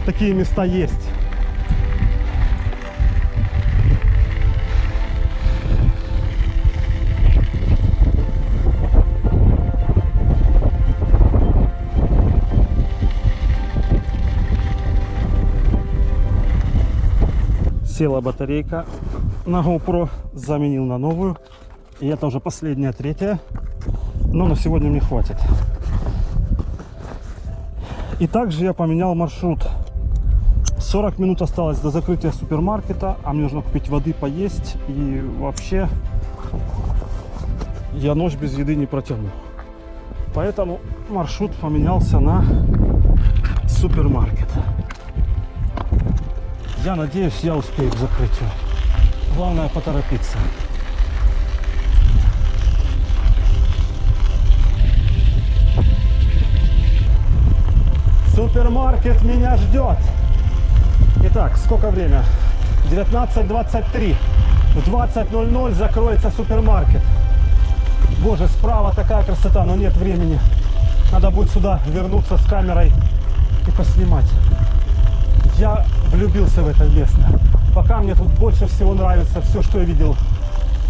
такие места есть. Села батарейка на GoPro, заменил на новую. И это уже последняя, третья. Но на сегодня мне хватит. И также я поменял маршрут. 40 минут осталось до закрытия супермаркета, а мне нужно купить воды, поесть. И вообще я ночь без еды не протяну. Поэтому маршрут поменялся на супермаркет. Я надеюсь, я успею к закрытию. Главное поторопиться. Супермаркет меня ждет. Итак, сколько время? 19:23. В 20:00 закроется супермаркет. Боже, справа такая красота, но нет времени. Надо будет сюда вернуться с камерой и поснимать. Я влюбился в это место. Пока мне тут больше всего нравится все, что я видел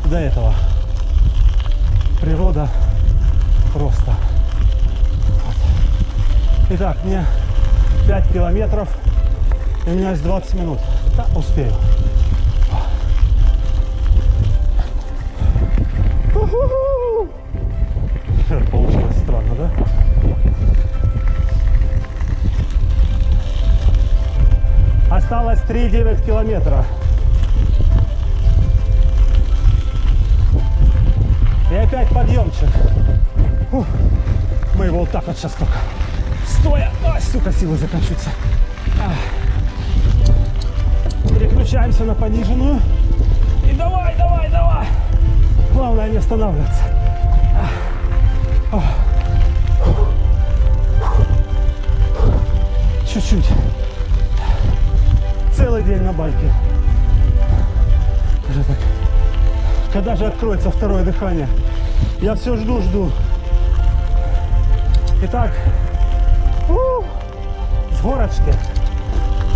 до этого. Природа просто. Вот. Итак, мне 5 километров. И у меня есть 20 минут. Да, успею. Получилось странно, да? Осталось 3,9 километра. И опять подъемчик. Фух. Мы его вот так вот сейчас только стоя. Ай, сука, силы заканчиваются. Переключаемся на пониженную. И давай, давай, давай. Главное не останавливаться. Чуть-чуть. Целый день на байке. уже так. Когда же откроется второе дыхание? Я все жду. Итак, с горочки.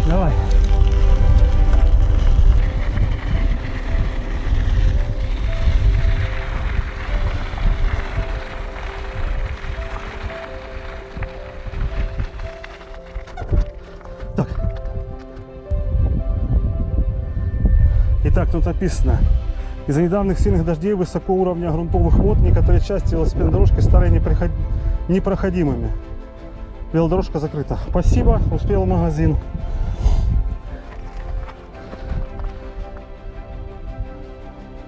Давай. Так. Итак, тут написано. Из-за недавних сильных дождей высоко уровня грунтовых вод некоторые части велосипедной дорожки стали непроходимыми. Велодорожка закрыта. Спасибо, успел в магазин.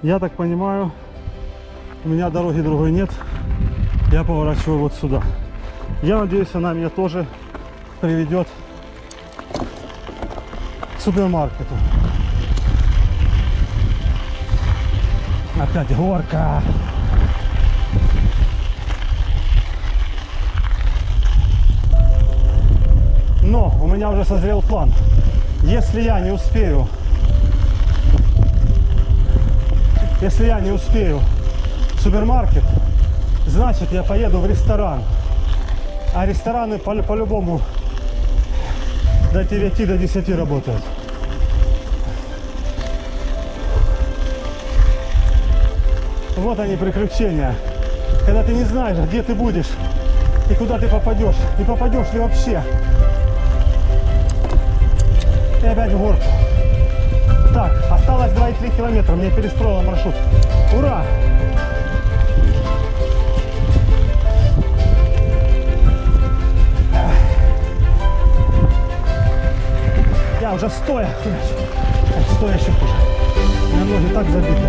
Я так понимаю, у меня дороги другой нет. Я поворачиваю вот сюда. Я надеюсь, она меня тоже приведет к супермаркету. Опять горка. Но у меня уже созрел план. Если я не успею в супермаркет, значит я поеду в ресторан. А рестораны по-любому до 9 до 10 работают. Вот они, приключения. Когда ты не знаешь, где ты будешь и куда ты попадешь. Не попадешь ли вообще. И опять в горку. Так, осталось 2,3 километра. Мне перестроила маршрут. Ура! Я уже стоя еще хуже. У меня ноги так забиты.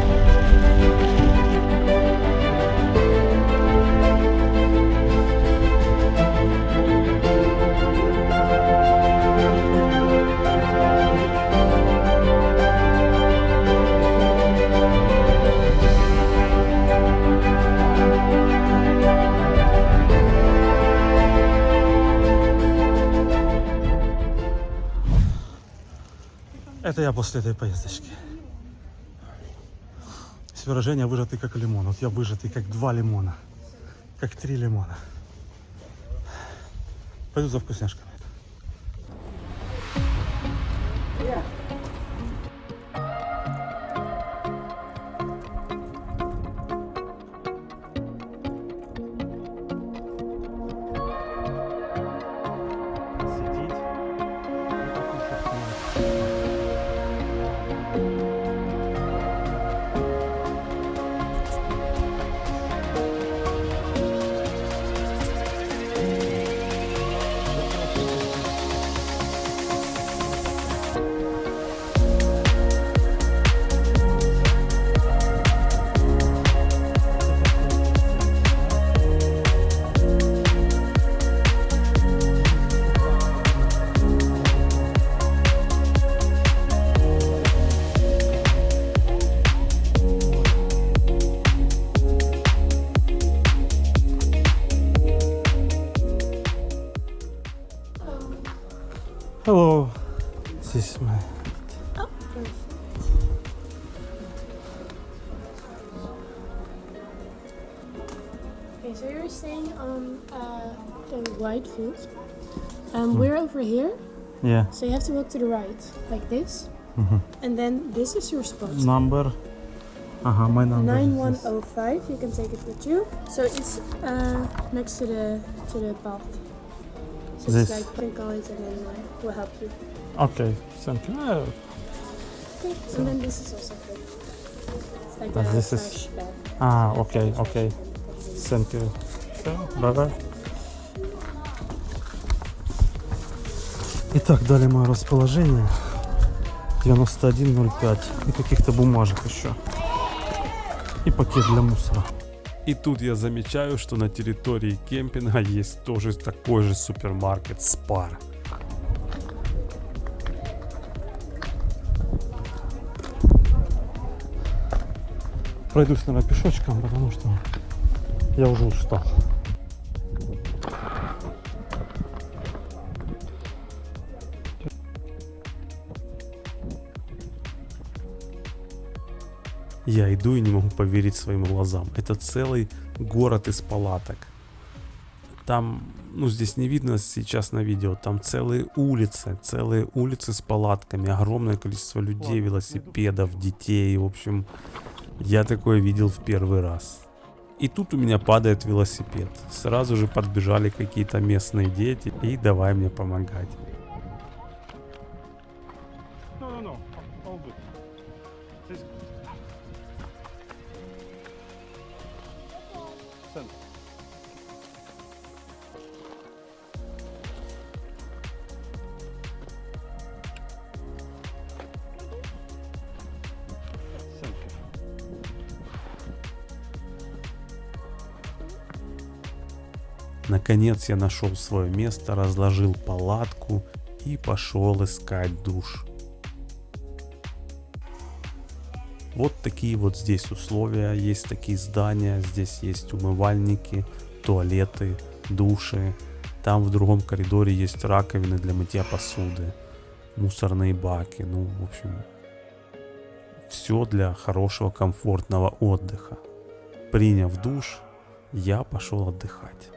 Это я после этой поездочки. Есть выражение выжатый как лимон. Вот я выжатый как 2 лимона. Как 3 лимона. Пойду за вкусняшками. Hello. This is my... Okay, so you're staying on the white field. We're over here, Yeah. so you have to walk to the right, like this. And then this is your spot. Number. My number. 9105, you can take it with you. So it's next to the path. So This. it's like, you can call it and then we'll help you. Okay, thank you. Okay, and then this is also good. It's like a this is- fresh path. Okay. Thank you. Bye-bye. Итак, дали мое расположение. 91.05. И каких-то бумажек еще. И пакет для мусора. И тут я замечаю, что на территории кемпинга есть тоже такой же супермаркет Spar. Пройдусь, наверное, пешочком, потому что я уже устал. Я иду и не могу поверить своим глазам. Это целый город из палаток. Там, ну здесь не видно сейчас на видео, там целые улицы с палатками, огромное количество людей, велосипедов, детей. В общем, я такое видел в первый раз. И тут у меня падает велосипед. Сразу же подбежали какие-то местные дети и давай мне помогать. Наконец я нашел свое место, разложил палатку и пошел искать душ. Вот такие вот здесь условия, есть такие здания, здесь есть умывальники, туалеты, души. Там в другом коридоре есть раковины для мытья посуды, мусорные баки, ну в общем, все для хорошего комфортного отдыха. Приняв душ, я пошел отдыхать.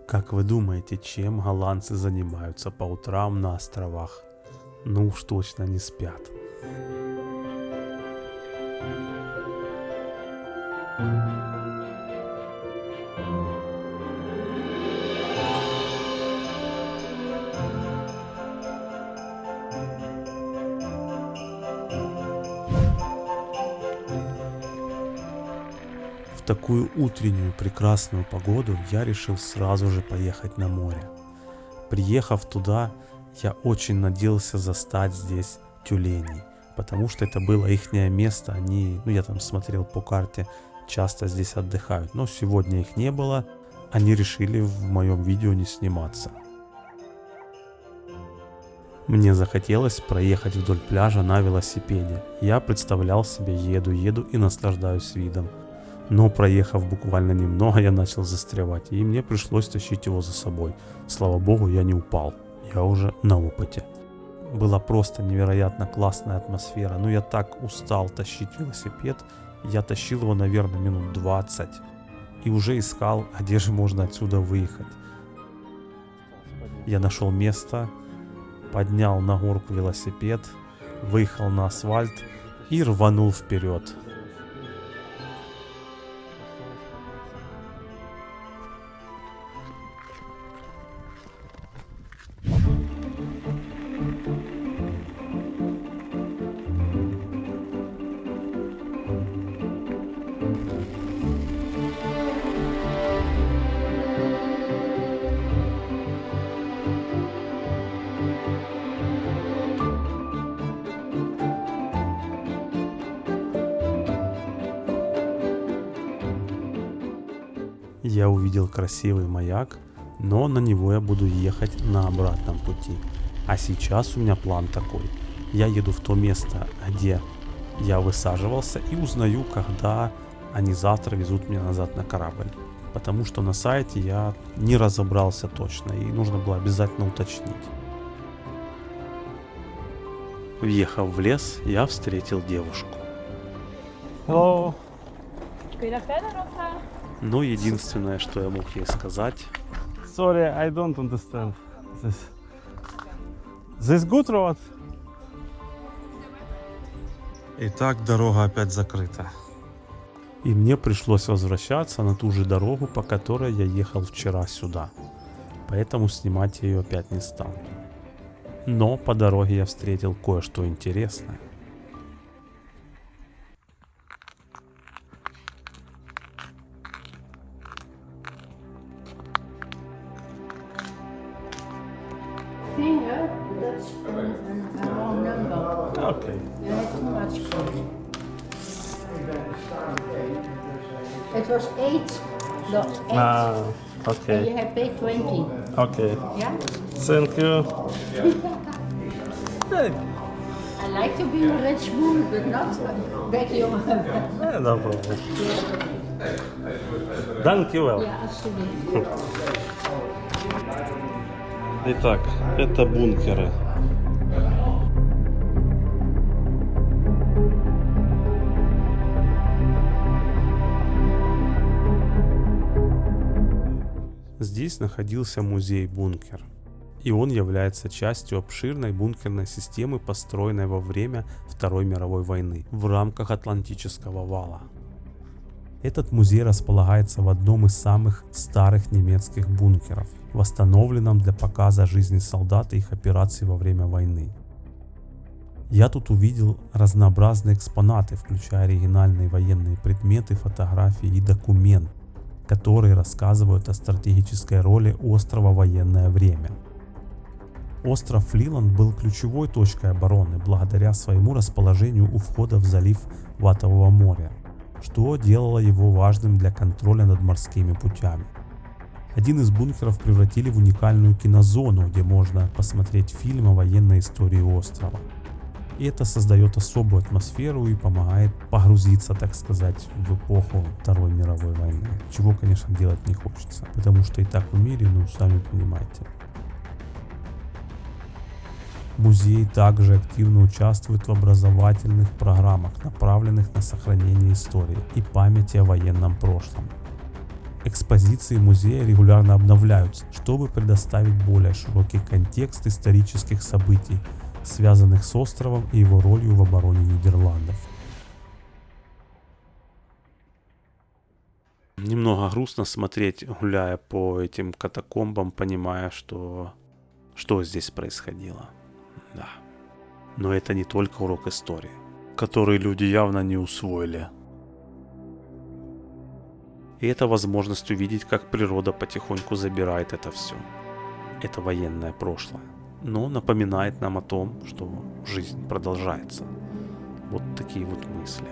Как вы думаете, чем голландцы занимаются по утрам на островах? Ну уж точно не спят. В такую утреннюю прекрасную погоду я решил сразу же поехать на море. Приехав туда, я очень надеялся застать здесь тюленей, потому что это было ихнее место, они, ну я там смотрел по карте, часто здесь отдыхают, но сегодня их не было, они решили в моем видео не сниматься. Мне захотелось проехать вдоль пляжа на велосипеде. Я представлял себе, еду и наслаждаюсь видом. Но проехав буквально немного, я начал застревать, и мне пришлось тащить его за собой. Слава богу, я не упал, я уже на опыте. Была просто невероятно классная атмосфера, но я так устал тащить велосипед, я тащил его, наверное, минут 20, и уже искал, где же можно отсюда выехать. Я нашел место, поднял на горку велосипед, выехал на асфальт и рванул вперед. Я увидел красивый маяк, но на него я буду ехать на обратном пути. А сейчас у меня план такой. Я еду в то место, где я высаживался, и узнаю, когда они завтра везут меня назад на корабль. Потому что на сайте я не разобрался точно, и нужно было обязательно уточнить. Въехав в лес, я встретил девушку. Hello. Kun je daar verder of? Но единственное, что я мог ей сказать: Sorry, I don't understand this. This good road? Итак, дорога опять закрыта. и мне пришлось возвращаться на ту же дорогу, по которой я ехал вчера сюда. Поэтому снимать я ее опять не стал. Но по дороге я встретил кое-что интересное. finger, that's a wrong number. Okay. You had too much food. It was 8. No, 8. And Okay. you have paid 20. Okay. Yeah? Thank you. I like to be a rich mood, but not back your No problem. Thank you well. Yeah, absolutely. Итак, это бункеры. Здесь находился музей-бункер, и он является частью обширной бункерной системы, построенной во время Второй мировой войны в рамках Атлантического вала. Этот музей располагается в одном из самых старых немецких бункеров, восстановленном для показа жизни солдат и их операций во время войны. Я тут увидел разнообразные экспонаты, включая оригинальные военные предметы, фотографии и документы, которые рассказывают о стратегической роли острова в военное время. Остров Флиланд был ключевой точкой обороны благодаря своему расположению у входа в залив Ватового моря, что делало его важным для контроля над морскими путями. Один из бункеров превратили в уникальную кинозону, где можно посмотреть фильм о военной истории острова. И это создает особую атмосферу и помогает погрузиться, так сказать, в эпоху Второй мировой войны. Чего, конечно, делать не хочется, потому что и так в мире, ну, сами понимаете. Музей также активно участвует в образовательных программах, направленных на сохранение истории и памяти о военном прошлом. Экспозиции музея регулярно обновляются, чтобы предоставить более широкий контекст исторических событий, связанных с островом и его ролью в обороне Нидерландов. Немного грустно смотреть, гуляя по этим катакомбам, понимая, что здесь происходило. Да. Но это не только урок истории, который люди явно не усвоили. И это возможность увидеть, как природа потихоньку забирает это все. Это военное прошлое. Но напоминает нам о том, что жизнь продолжается. Вот такие вот мысли.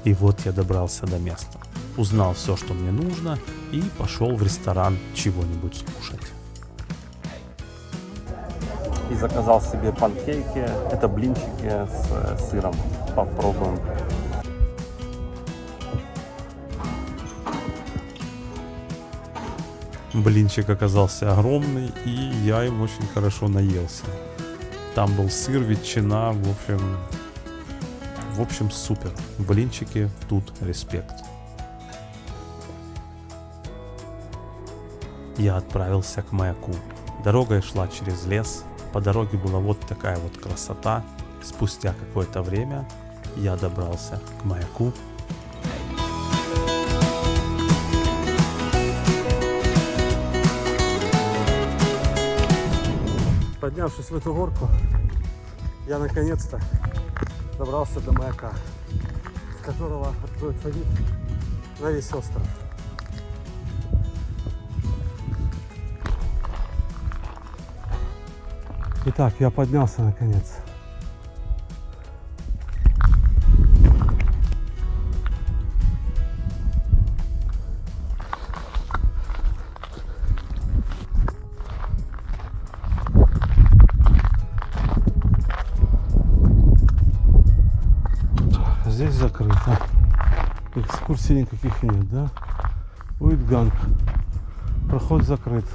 И вот я добрался до места. Узнал все, что мне нужно, и пошел в ресторан чего-нибудь скушать. И заказал себе панкейки. Это блинчики с сыром. Попробуем. Блинчик оказался огромный, и я им очень хорошо наелся. Там был сыр, ветчина, в общем супер. Блинчики тут респект. Я отправился к маяку. Дорога шла через лес. По дороге была вот такая вот красота. Спустя какое-то время я добрался к маяку. Поднявшись в эту горку, я наконец-то добрался до маяка, с которого откроется вид на весь остров. Итак, я поднялся наконец. Здесь закрыто. Экскурсий никаких нет, да? Уитганг. Проход закрыт.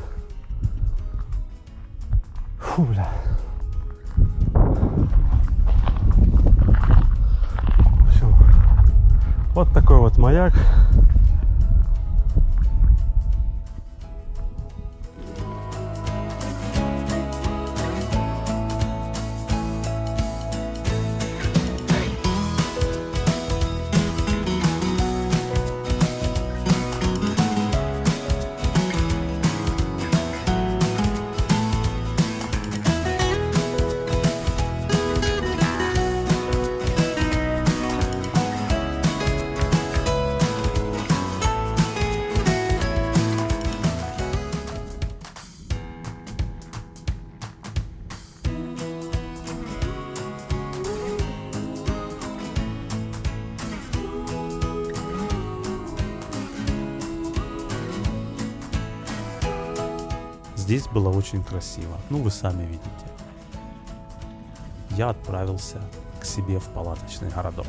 Фу, бля. В общем, вот такой вот маяк. Здесь было очень красиво, ну вы сами видите. Я отправился к себе в палаточный городок.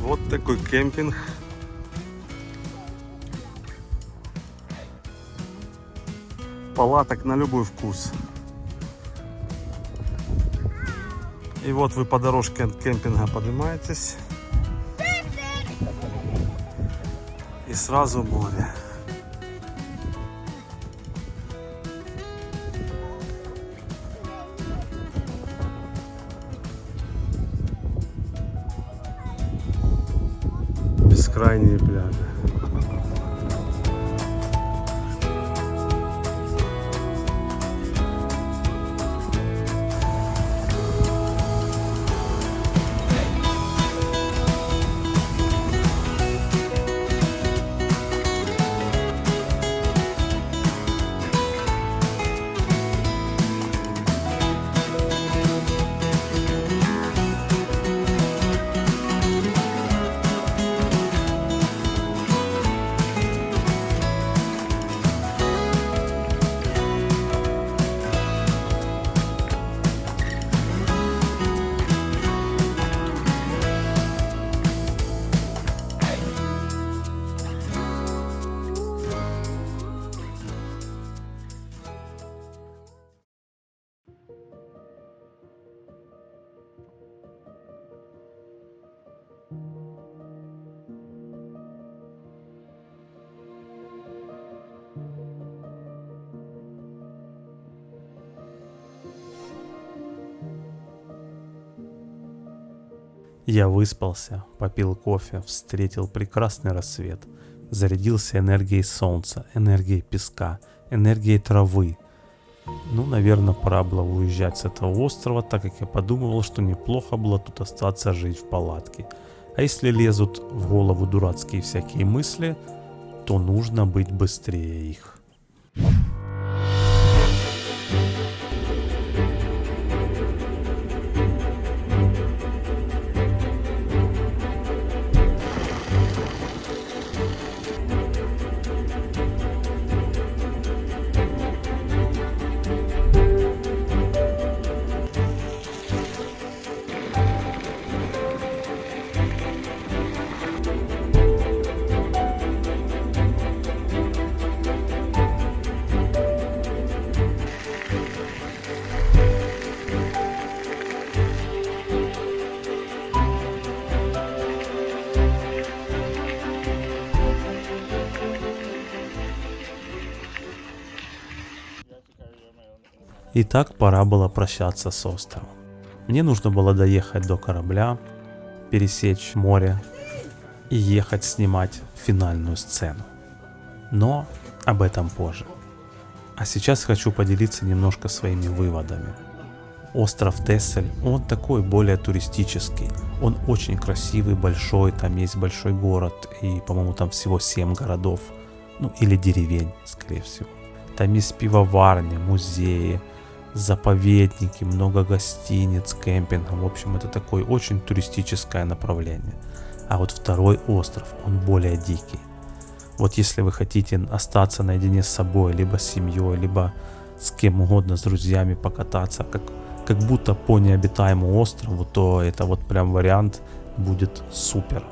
Вот такой кемпинг. Палаток на любой вкус. И вот вы по дорожке от кемпинга поднимаетесь. И сразу море. Бескрайние пляжи. Я выспался, попил кофе, встретил прекрасный рассвет, зарядился энергией солнца, энергией песка, энергией травы. Ну, наверное, пора было уезжать с этого острова, так как я подумывал, что неплохо было тут остаться жить в палатке. А если лезут в голову дурацкие всякие мысли, то нужно быть быстрее их. Итак, пора было прощаться с островом. Мне нужно было доехать до корабля, пересечь море и ехать снимать финальную сцену. Но об этом позже. А сейчас хочу поделиться немножко своими выводами. Остров Тессель, он такой более туристический. Он очень красивый, большой, там есть большой город и, по-моему, там всего 7 городов. Ну или деревень, скорее всего. Там есть пивоварни, музеи, заповедники, много гостиниц, кемпингов. В общем, это такое очень туристическое направление. А вот второй остров, он более дикий. Вот если вы хотите остаться наедине с собой, либо с семьей, либо с кем угодно, с друзьями покататься, как будто по необитаемому острову, то это вот прям вариант будет супер.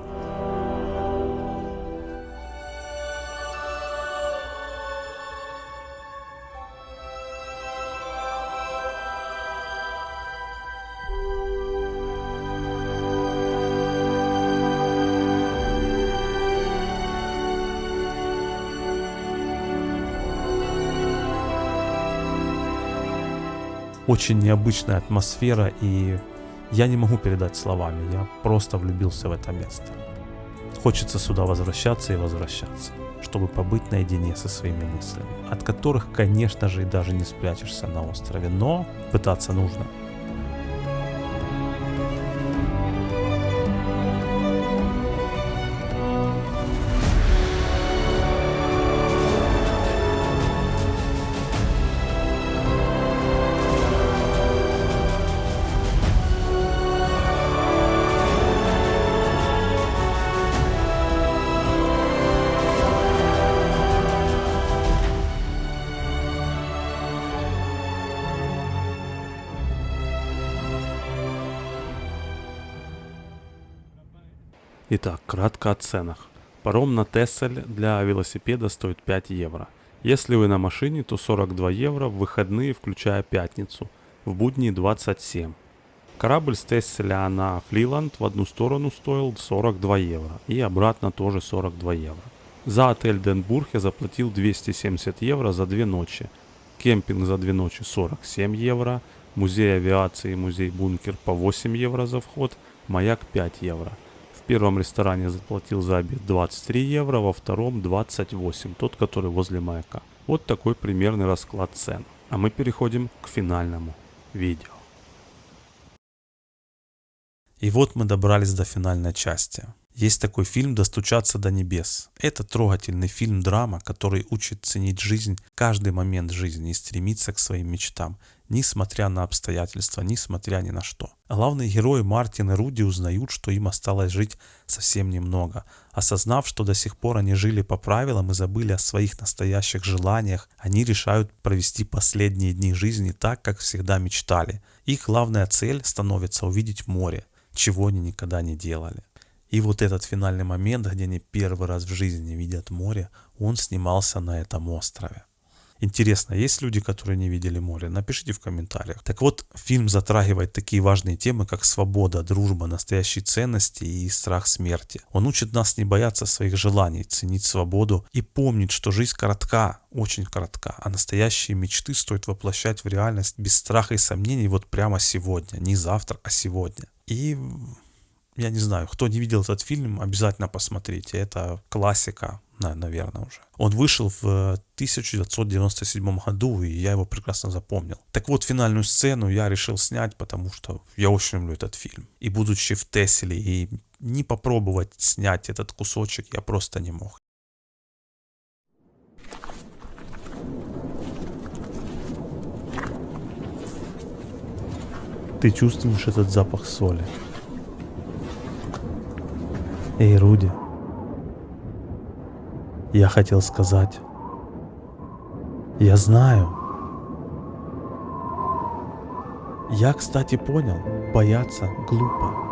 Очень необычная атмосфера, и я не могу передать словами, я просто влюбился в это место. Хочется сюда возвращаться и возвращаться, чтобы побыть наедине со своими мыслями, от которых, конечно же, и даже не спрячешься на острове, но пытаться нужно. Итак, кратко о ценах. Паром на Тессель для велосипеда стоит 5 евро. Если вы на машине, то 42 евро, в выходные, включая пятницу. В будни 27. Корабль с Тесселя на Флиланд в одну сторону стоил 42 евро. И обратно тоже 42 евро. За отель Денбург я заплатил 270 евро за 2 ночи. Кемпинг за 2 ночи 47 евро. Музей авиации и музей Бункер по 8 евро за вход. Маяк 5 евро. В первом ресторане заплатил за обед 23 евро, во втором 28, тот, который возле маяка. Вот такой примерный расклад цен. А мы переходим к финальному видео. И вот мы добрались до финальной части. Есть такой фильм «Достучаться до небес». Это трогательный фильм-драма, который учит ценить жизнь, каждый момент жизни и стремиться к своим мечтам, несмотря на обстоятельства, несмотря ни на что. Главные герои Мартин и Руди узнают, что им осталось жить совсем немного. Осознав, что до сих пор они жили по правилам и забыли о своих настоящих желаниях, они решают провести последние дни жизни так, как всегда мечтали. Их главная цель становится увидеть море, чего они никогда не делали. И вот этот финальный момент, где они первый раз в жизни видят море, он снимался на этом острове. Интересно, есть люди, которые не видели море? Напишите в комментариях. Так вот, фильм затрагивает такие важные темы, как свобода, дружба, настоящие ценности и страх смерти. Он учит нас не бояться своих желаний, ценить свободу и помнить, что жизнь коротка, очень коротка, а настоящие мечты стоит воплощать в реальность без страха и сомнений вот прямо сегодня, не завтра, а сегодня. И я не знаю, кто не видел этот фильм, обязательно посмотрите. Это классика, наверное, уже. Он вышел в 1997 году, и я его прекрасно запомнил. Так вот, финальную сцену я решил снять, потому что я очень люблю этот фильм. И будучи в Тесселе, и не попробовать снять этот кусочек я просто не мог. Ты чувствуешь этот запах соли. Эй, Руди, я хотел сказать, я знаю. Я, кстати, понял, бояться глупо.